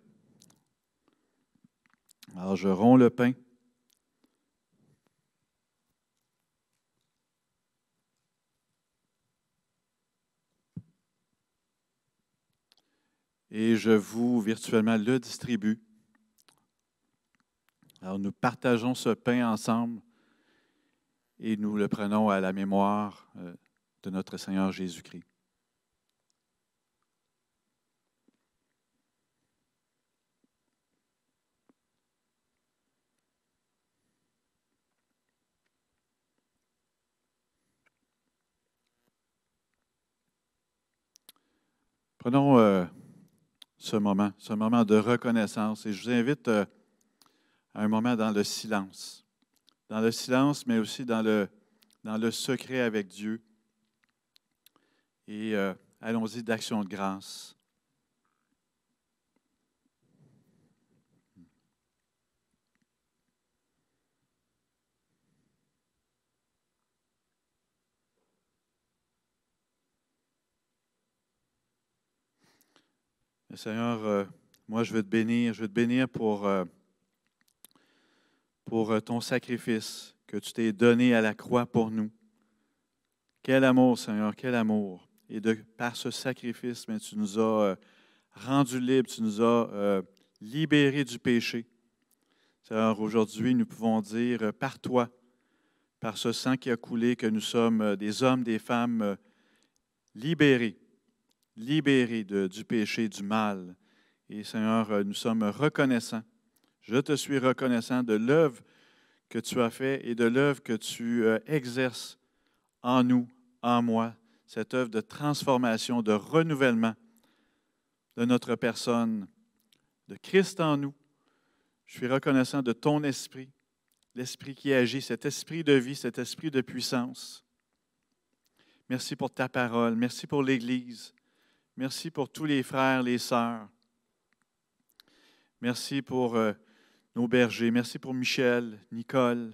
Alors, je romps le pain. Et je vous virtuellement le distribue. Alors, nous partageons ce pain ensemble et nous le prenons à la mémoire de notre Seigneur Jésus-Christ. Prenons ce moment de reconnaissance. Et je vous invite à un moment dans le silence. Dans le silence, mais aussi dans le secret avec Dieu. Et allons-y d'action de grâce. Seigneur, moi je veux te bénir pour ton sacrifice que tu t'es donné à la croix pour nous. Quel amour, Seigneur, quel amour. Et par ce sacrifice, mais tu nous as rendus libres, tu nous as libérés du péché. Seigneur, aujourd'hui, nous pouvons dire par toi, par ce sang qui a coulé, que nous sommes des hommes, des femmes libérés du péché, du mal. Et Seigneur, nous sommes reconnaissants. Je te suis reconnaissant de l'œuvre que tu as faite et de l'œuvre que tu exerces en nous, en moi, cette œuvre de transformation, de renouvellement de notre personne, de Christ en nous. Je suis reconnaissant de ton esprit, l'esprit qui agit, cet esprit de vie, cet esprit de puissance. Merci pour ta parole, merci pour l'Église. Merci pour tous les frères, les sœurs. Merci pour nos bergers. Merci pour Michel, Nicole.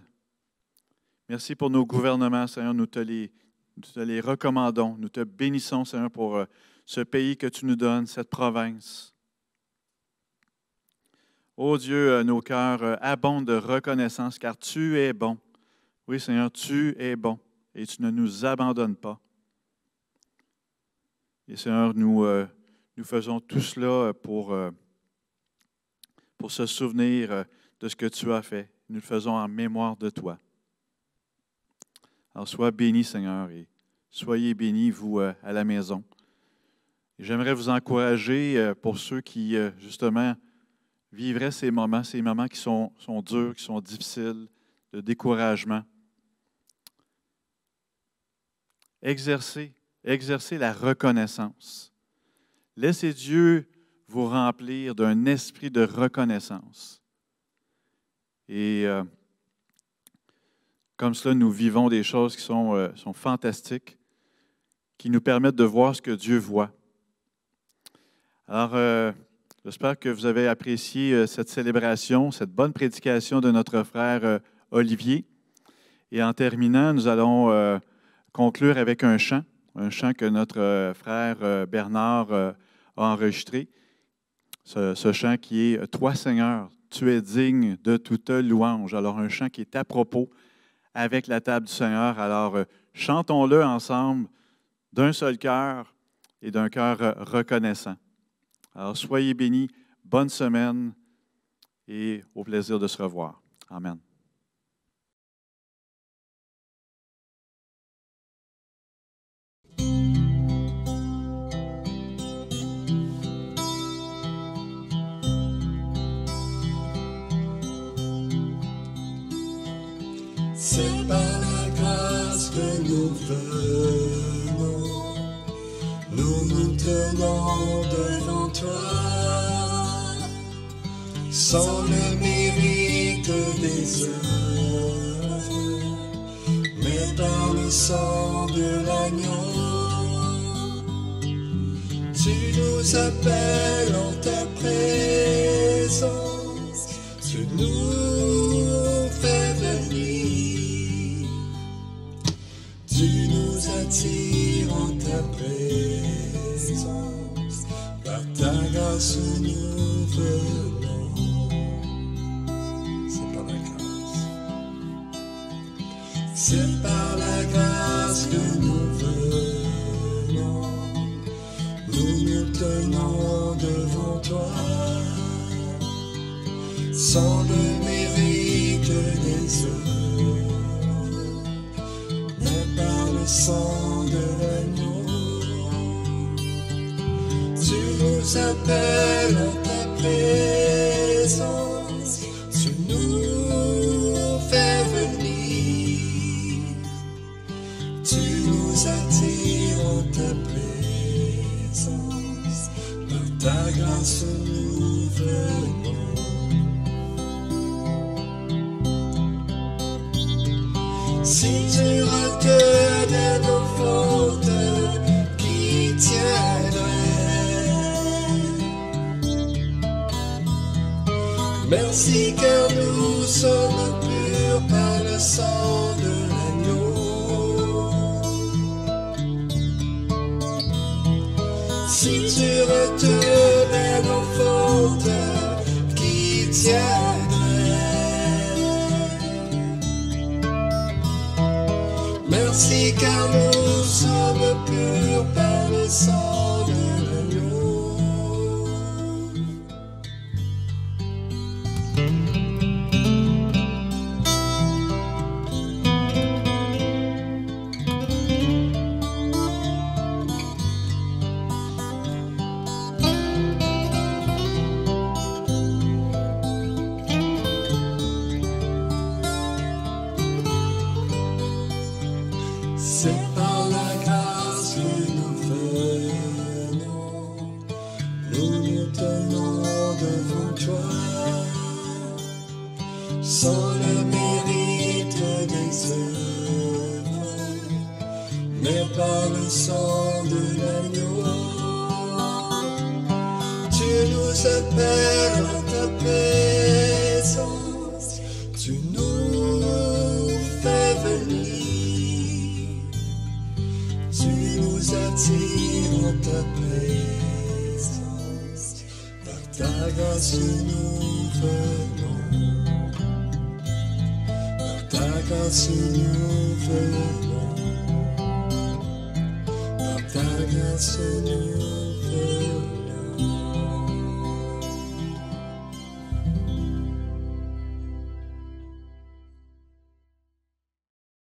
Merci pour nos gouvernements, Seigneur. Nous te les recommandons. Nous te bénissons, Seigneur, pour ce pays que tu nous donnes, cette province. Ô Dieu, nos cœurs abondent de reconnaissance, car tu es bon. Oui, Seigneur, tu es bon et tu ne nous abandonnes pas. Et Seigneur, nous faisons tout cela pour pour se souvenir de ce que tu as fait. Nous le faisons en mémoire de toi. Alors, sois béni, Seigneur, et soyez bénis, vous, à la maison. J'aimerais vous encourager pour ceux qui, justement, vivraient ces moments qui sont durs, qui sont difficiles, de découragement. Exercez la reconnaissance. Laissez Dieu vous remplir d'un esprit de reconnaissance. Et comme cela, nous vivons des choses qui sont fantastiques, qui nous permettent de voir ce que Dieu voit. Alors, j'espère que vous avez apprécié cette célébration, cette bonne prédication de notre frère Olivier. Et en terminant, nous allons conclure avec un chant que notre frère Bernard a enregistré. Ce chant qui est « Toi, Seigneur, tu es digne de toute louange ». Alors, un chant qui est à propos avec la table du Seigneur. Alors, chantons-le ensemble d'un seul cœur et d'un cœur reconnaissant. Alors, soyez bénis, bonne semaine et au plaisir de se revoir. Amen. C'est par la grâce que nous venons, nous nous tenons devant toi, sans le mérite des œuvres, mais par le sang de l'agneau. Tu nous appelles en ta présence, tu nous fais venir, tu nous attires en ta présence, par ta grâce nous venons. C'est par la grâce. C'est par la grâce que nous venons, nous nous tenons devant toi, sans le mérite des œuvres, mais par le sang de l'agneau. Tu nous appelles en ta présence, tu nous fais venir, tu nous attires en ta présence, par ta grâce nous venons. Si tu reconnais nos fautes, qui tiendrait? Merci car nous sommes purs par le sang de l'agneau. Si tu retenais nos fautes, qui tiendrait? Merci car nous sommes purs par le sang de l'agneau. C'est par la grâce que nous venons, nous nous tenons devant toi, sans le mérite des œuvres, mais par le sang de l'agneau. Tu nous appelles en ta présence, tu nous fais venir, tu nous attires en ta présence, par ta grâce nous venons, par ta grâce nous venons, par ta grâce nous venons.